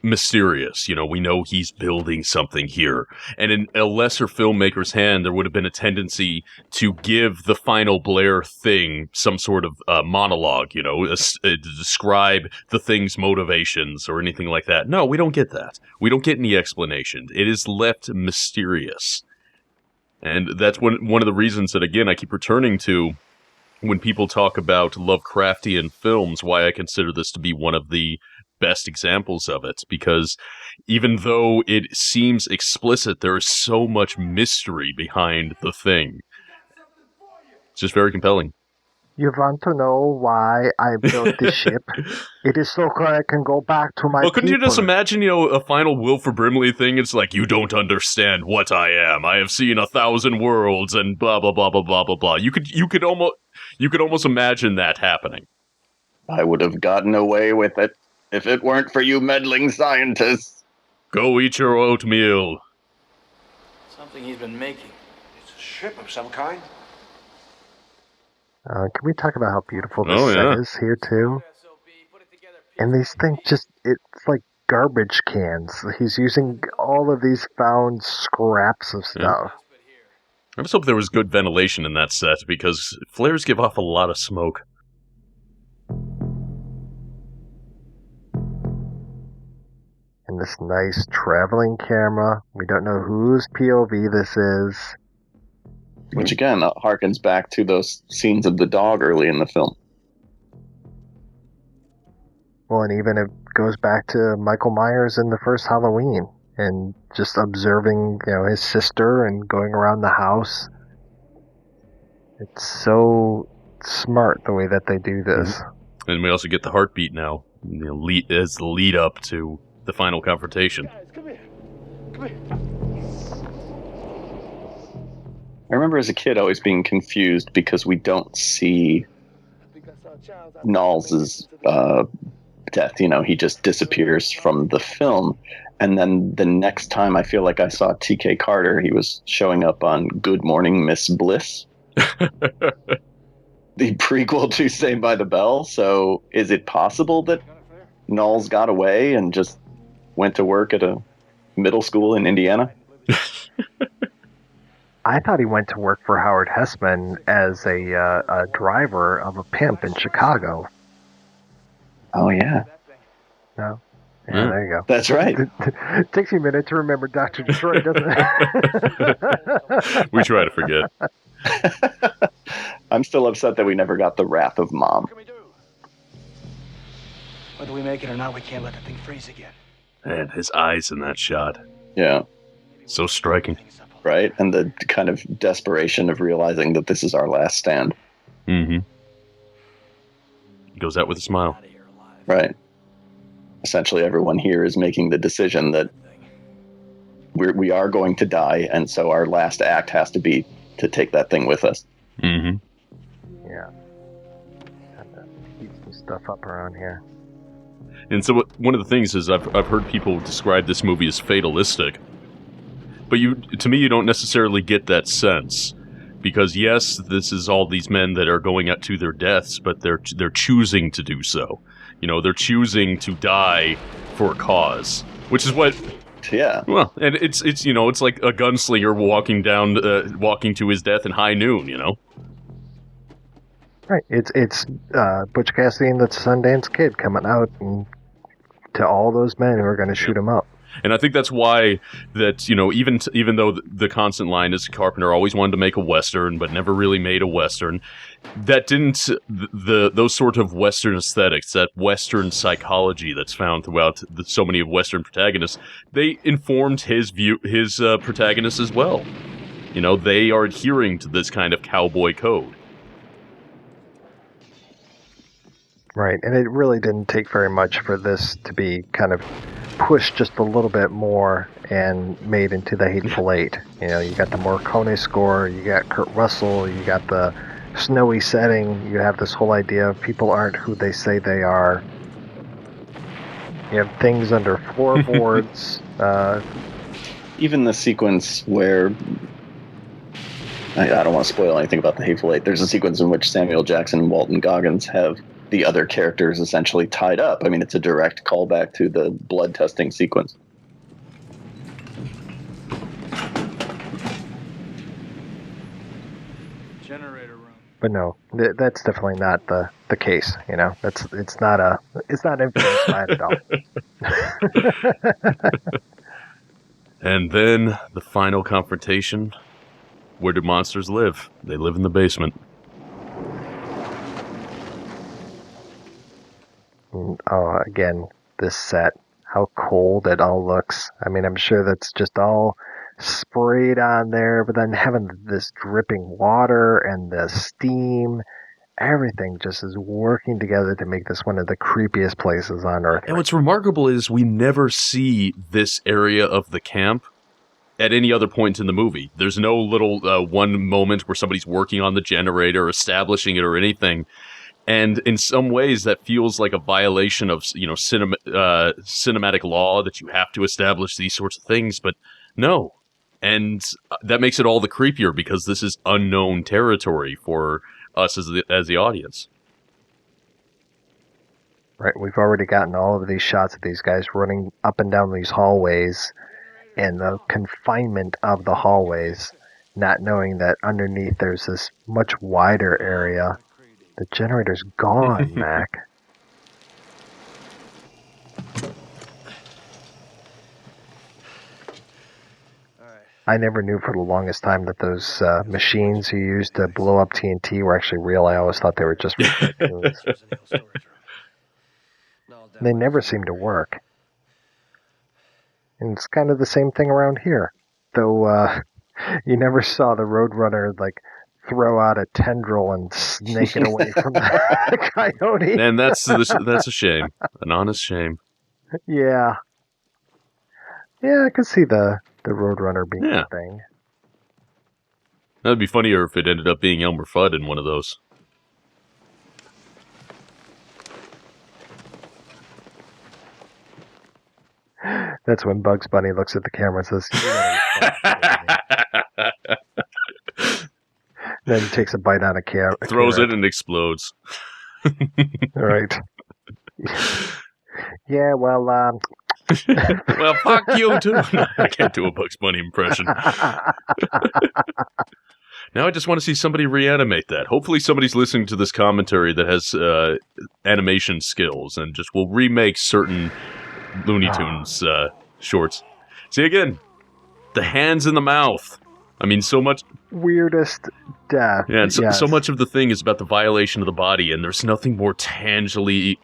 mysterious. We know he's building something here. And in a lesser filmmaker's hand, there would have been a tendency to give the final Blair Thing some sort of monologue, to describe the Thing's motivations or anything like that. No, we don't get that. We don't get any explanation. It is left mysterious. And that's one of the reasons that, again, I keep returning to when people talk about Lovecraftian films, why I consider this to be one of the best examples of it, because even though it seems explicit, there is so much mystery behind The Thing. It's just very compelling. You want to know why I built this ship? It is so I can go back to my Well, couldn't you just people. imagine, a final Wilford Brimley thing? It's like, you don't understand what I am. I have seen 1,000 worlds and blah, blah, blah, blah, blah, blah, blah. You could almost imagine that happening. I would have gotten away with it if it weren't for you meddling scientists. Go eat your oatmeal. Something he's been making. It's a ship of some kind. Can we talk about how beautiful this Oh, set yeah. is here, too? And these things it's like garbage cans. He's using all of these found scraps of stuff. I just hope there was good ventilation in that set, because flares give off a lot of smoke. And this nice traveling camera. We don't know whose POV this is. Which again harkens back to those scenes of the dog early in the film. Well, and even it goes back to Michael Myers in the first Halloween and just observing, his sister and going around the house. It's so smart the way that they do this. And we also get the heartbeat now, as the lead up to the final confrontation. Guys, come here. Come here. I remember as a kid always being confused because we don't see Knowles' death. He just disappears from the film. And then the next time I feel like I saw T.K. Carter, he was showing up on Good Morning, Miss Bliss. The prequel to Saved by the Bell. So is it possible that Knowles got away and just went to work at a middle school in Indiana? I thought he went to work for Howard Hessman as a driver of a pimp in Chicago. Oh, yeah. No? Yeah, there you go. That's right. It takes me a minute to remember Dr. Detroit, doesn't it? We try to forget. I'm still upset that we never got the Wrath of Mom. What can we do? Whether we make it or not, we can't let the thing freeze again. And his eyes in that shot. Yeah, So striking. right? And the kind of desperation of realizing that this is our last stand. Mm-hmm. He goes out with a smile. Right. Essentially, everyone here is making the decision that we are going to die, and so our last act has to be to take that thing with us. Mm-hmm. Yeah. Have to keep some stuff up around here. And so one of the things is I've heard people describe this movie as fatalistic. But to me, you don't necessarily get that sense. Because yes, this is all these men that are going out to their deaths, but they're choosing to do so. They're choosing to die for a cause. Which is what... Yeah. Well, and it's like a gunslinger walking to his death in high noon, Right. It's Butch Cassidy and the Sundance Kid coming out and to all those men who are going to shoot him up. And I think that's why that, even though the constant line is Carpenter always wanted to make a Western, but never really made a Western, that didn't, those sort of Western aesthetics, that Western psychology that's found throughout so many of Western protagonists, they informed his protagonists as well. They are adhering to this kind of cowboy code. Right, and it really didn't take very much for this to be kind of pushed just a little bit more and made into the Hateful Eight. You got the Morricone score, you got Kurt Russell, you got the snowy setting, you have this whole idea of people aren't who they say they are. You have things under floorboards. Even the sequence where... I don't want to spoil anything about the Hateful Eight. There's a sequence in which Samuel Jackson and Walton Goggins have the other characters essentially tied up. I mean, it's a direct callback to the blood testing sequence. Generator room. But no, that's definitely not the case. It's not influenced by it at all. And then the final confrontation. Where do monsters live? They live in the basement. Again, this set, how cold it all looks. I mean, I'm sure that's just all sprayed on there, but then having this dripping water and the steam, everything just is working together to make this one of the creepiest places on Earth. And what's remarkable is we never see this area of the camp at any other point in the movie. There's no little one moment where somebody's working on the generator, establishing it, or anything. And in some ways, that feels like a violation of cinematic law that you have to establish these sorts of things. But no, and that makes it all the creepier because this is unknown territory for us as the audience. Right, we've already gotten all of these shots of these guys running up and down these hallways, and the confinement of the hallways, not knowing that underneath there's this much wider area. The generator's gone, Mac. I never knew for the longest time that those machines you used to blow up TNT were actually real. I always thought they were just cartoons. They never seem to work. And it's kind of the same thing around here. Though you never saw the Roadrunner throw out a tendril and snake it away from the coyote. And that's a shame. An honest shame. Yeah. Yeah, I could see the Roadrunner being a thing. That'd be funnier if it ended up being Elmer Fudd in one of those. That's when Bugs Bunny looks at the camera and says, then he takes a bite on a carrot. Throws it and explodes. Right. Yeah, well, well, fuck you too. No, I can't do a Bugs Bunny impression. Now I just want to see somebody reanimate that. Hopefully somebody's listening to this commentary that has animation skills and just will remake certain Looney Tunes shorts. See, again, the hands in the mouth. I mean, so much... Weirdest death. Yeah, and so much of the thing is about the violation of the body, and there's nothing more tangibly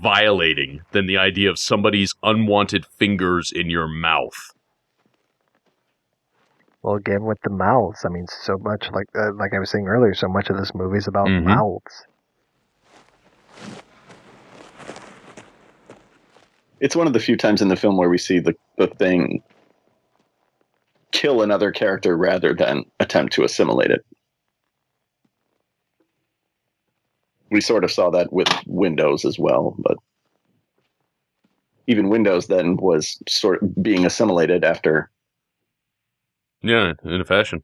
violating than the idea of somebody's unwanted fingers in your mouth. Well, again, with the mouths, I mean, so much, like I was saying earlier, so much of this movie is about mouths. It's one of the few times in the film where we see the thing kill another character rather than attempt to assimilate it. We sort of saw that with Windows as well, but even Windows then was sort of being assimilated after. Yeah, in a fashion.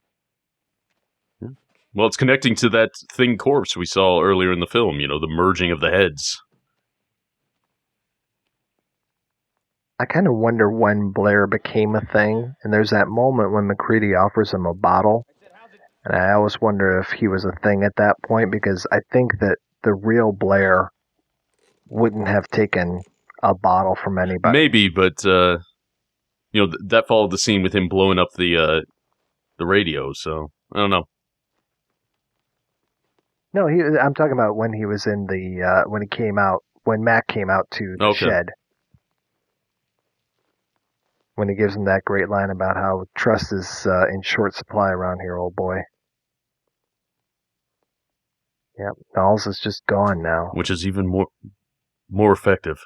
Well, it's connecting to that thing corpse we saw earlier in the film, the merging of the heads. I kind of wonder when Blair became a thing, and there's that moment when McCready offers him a bottle, and I always wonder if he was a thing at that point, because I think that the real Blair wouldn't have taken a bottle from anybody. Maybe, but that followed the scene with him blowing up the radio, so I don't know. No, I'm talking about when he was in the when Mac came out to the shed. When he gives him that great line about how trust is in short supply around here, old boy. Yep, Knowles is just gone now. Which is even more effective.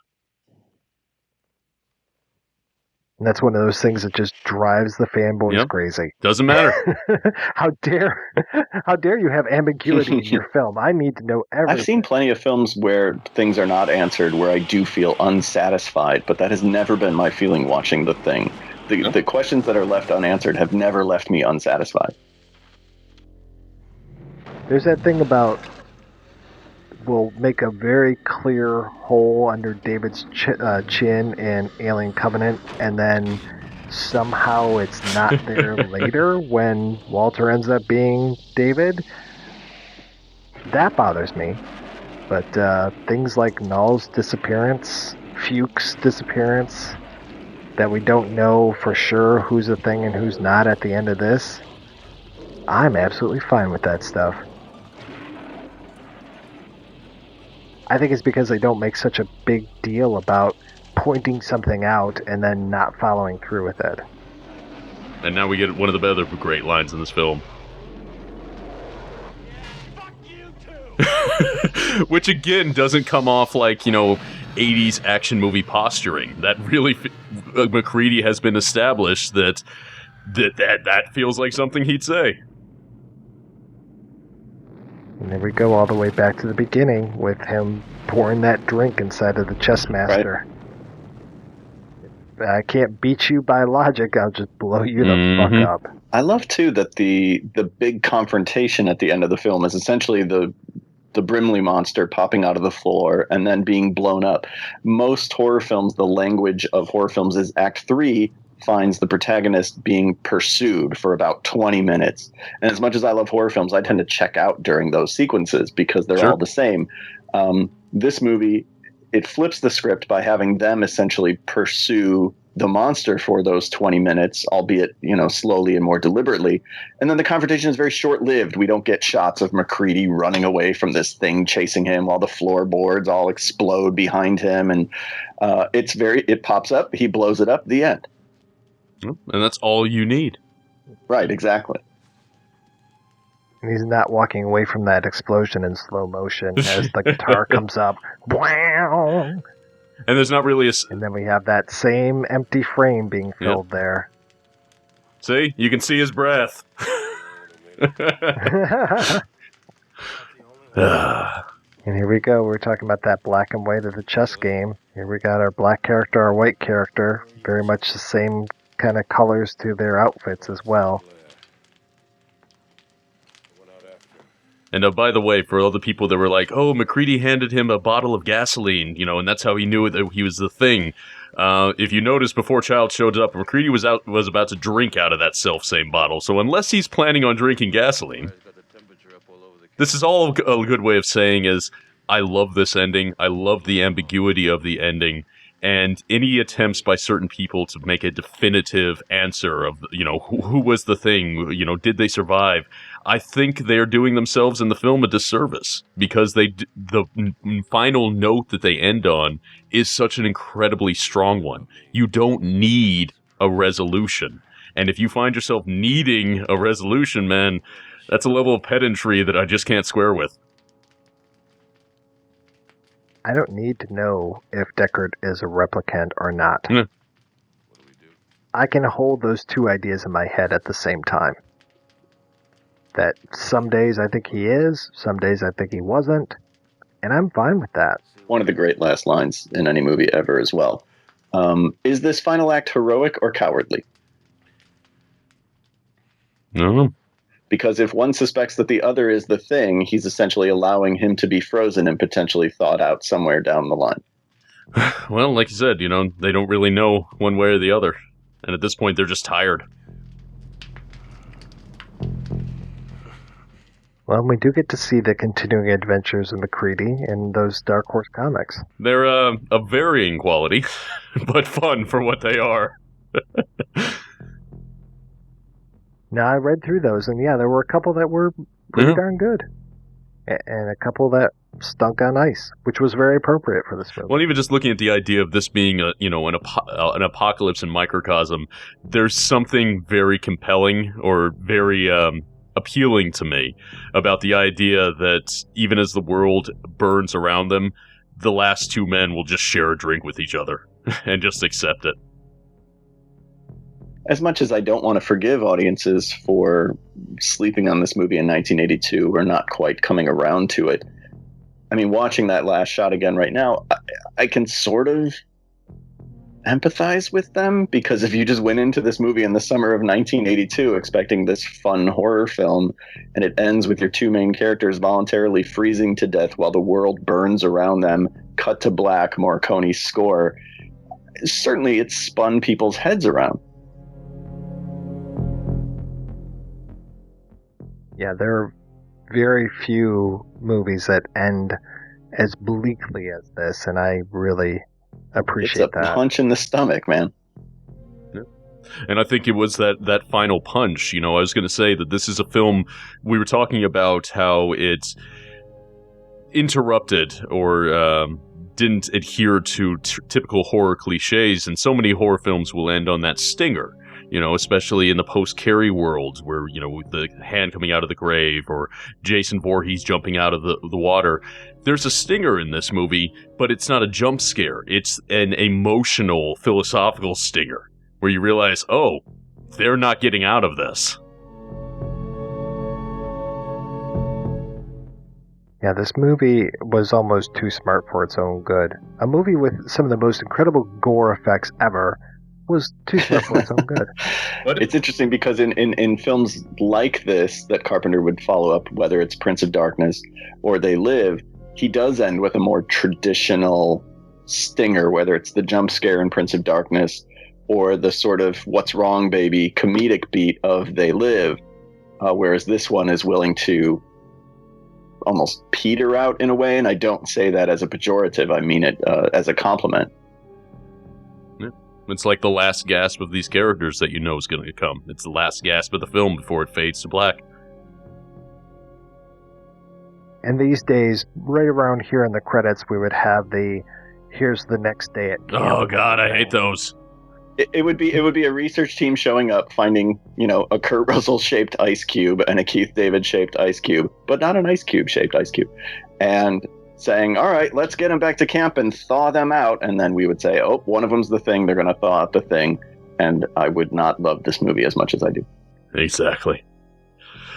And that's one of those things that just drives the fanboys crazy. Doesn't matter. How dare you have ambiguity in your film? I need to know everything. I've seen plenty of films where things are not answered, where I do feel unsatisfied, but that has never been my feeling watching The Thing. The questions that are left unanswered have never left me unsatisfied. There's that thing about we'll make a very clear hole under David's chin in Alien Covenant, and then somehow it's not there later when Walter ends up being David. That bothers me. But things like Null's disappearance, Fuchs' disappearance, that we don't know for sure who's a thing and who's not at the end of this, I'm absolutely fine with that stuff. I think it's because they don't make such a big deal about pointing something out and then not following through with it. And now we get one of the other great lines in this film. Which again doesn't come off like, 80s action movie posturing. That really, MacReady has been established that feels like something he'd say. And then we go all the way back to the beginning with him pouring that drink inside of the chess master. Right. I can't beat you by logic, I'll just blow you the fuck up. I love, too, that the big confrontation at the end of the film is essentially the Brimley monster popping out of the floor and then being blown up. Most horror films, the language of horror films is Act 3 finds the protagonist being pursued for about 20 minutes. And as much as I love horror films, I tend to check out during those sequences because they're all the same. This movie, it flips the script by having them essentially pursue the monster for those 20 minutes, albeit, slowly and more deliberately. And then the confrontation is very short-lived. We don't get shots of MacReady running away from this thing chasing him while the floorboards all explode behind him. And it pops up, he blows it up, the end. And that's all you need. Right, exactly. And he's not walking away from that explosion in slow motion as the guitar comes up. Wow! And there's not really And then we have that same empty frame being filled there. See? You can see his breath. And here we go. We're talking about that black and white of the chess game. Here we got our black character, our white character. Very much the same kind of colors to their outfits as well. And by the way, for all the people that were like, oh, MacReady handed him a bottle of gasoline, and that's how he knew that he was the thing. If you notice, before Child showed up, MacReady was about to drink out of that self-same bottle. So unless he's planning on drinking gasoline, this is all a good way of saying is, I love this ending. I love the ambiguity of the ending. And any attempts by certain people to make a definitive answer of, who was the thing, did they survive? I think they're doing themselves in the film a disservice because the final note that they end on is such an incredibly strong one. You don't need a resolution. And if you find yourself needing a resolution, man, that's a level of pedantry that I just can't square with. I don't need to know if Deckard is a replicant or not. I can hold those two ideas in my head at the same time. That some days I think he is, some days I think he wasn't, and I'm fine with that. One of the great last lines in any movie ever as well. Is this final act heroic or cowardly? No. Because if one suspects that the other is the thing, he's essentially allowing him to be frozen and potentially thawed out somewhere down the line. Well, like you said, they don't really know one way or the other. And at this point, they're just tired. Well, we do get to see the continuing adventures of MacReady in those Dark Horse comics. They're of varying quality, but fun for what they are. Now, I read through those, and yeah, there were a couple that were pretty darn good. And a couple that stunk on ice, which was very appropriate for this movie. Well, even just looking at the idea of this being an apocalypse in microcosm, there's something very compelling or very appealing to me about the idea that even as the world burns around them, the last two men will just share a drink with each other and just accept it. As much as I don't want to forgive audiences for sleeping on this movie in 1982 or not quite coming around to it, I mean, watching that last shot again right now, I can sort of empathize with them, because if you just went into this movie in the summer of 1982 expecting this fun horror film, and it ends with your two main characters voluntarily freezing to death while the world burns around them, cut to black, Morricone's score, certainly it spun people's heads around. Yeah, there are very few movies that end as bleakly as this, and I really appreciate that. It's a punch in the stomach, man. Yeah. And I think it was that final punch. I was going to say that this is a film, we were talking about how interrupted or didn't adhere to typical horror cliches, and so many horror films will end on that stinger. Especially in the post-Carrie world where, with the hand coming out of the grave or Jason Voorhees jumping out of the water. There's a stinger in this movie, but it's not a jump scare. It's an emotional, philosophical stinger where you realize, oh, they're not getting out of this. Yeah, this movie was almost too smart for its own good. A movie with some of the most incredible gore effects ever was too smart for its own good. It's interesting because in films like this that Carpenter would follow up, whether it's Prince of Darkness or They Live, he does end with a more traditional stinger, whether it's the jump scare in Prince of Darkness or the sort of what's wrong baby comedic beat of They Live, whereas this one is willing to almost peter out in a way, and I don't say that as a pejorative, I mean it as a compliment. It's like the last gasp of these characters that you know is going to come. It's the last gasp of the film before it fades to black. And these days, right around here in the credits, we would have the "Here's the next day at camp." Oh God, I hate those. It would be a research team showing up, finding a Kurt Russell shaped ice cube and a Keith David shaped ice cube, but not an ice cube shaped ice cube, and saying, all right, let's get them back to camp and thaw them out. And then we would say, oh, one of them's the thing. They're going to thaw out the thing. And I would not love this movie as much as I do. Exactly.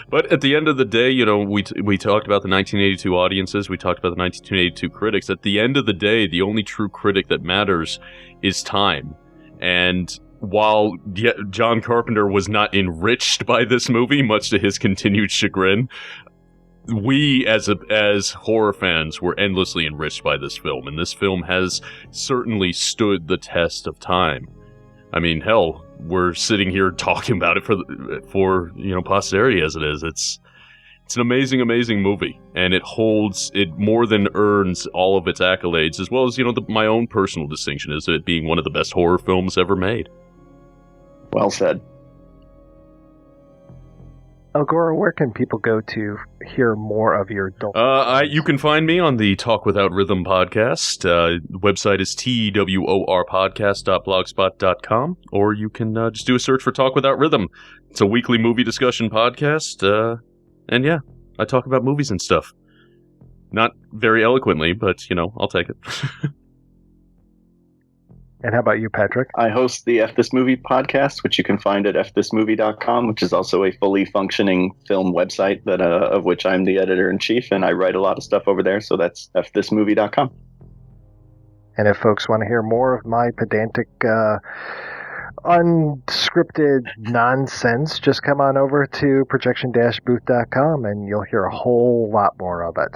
But at the end of the day, we talked about the 1982 audiences. We talked about the 1982 critics. At the end of the day, the only true critic that matters is time. And while John Carpenter was not enriched by this movie, much to his continued chagrin, we as horror fans were endlessly enriched by this film, and this film has certainly stood the test of time. I mean, hell, we're sitting here talking about it for posterity as it is. It's an amazing, amazing movie, and it more than earns all of its accolades, as well as my own personal distinction is it being one of the best horror films ever made. Well said. Elgora, where can people go to hear more of your adult? You can find me on the Talk Without Rhythm podcast. The website is tworpodcast.blogspot.com, or you can just do a search for Talk Without Rhythm. It's a weekly movie discussion podcast, and yeah, I talk about movies and stuff. Not very eloquently, but, I'll take it. And how about you, Patrick? I host the F This Movie podcast, which you can find at fthismovie.com, which is also a fully functioning film website that of which I'm the editor-in-chief, and I write a lot of stuff over there, so that's fthismovie.com. And if folks want to hear more of my pedantic, unscripted nonsense, just come on over to projection-booth.com, and you'll hear a whole lot more of it.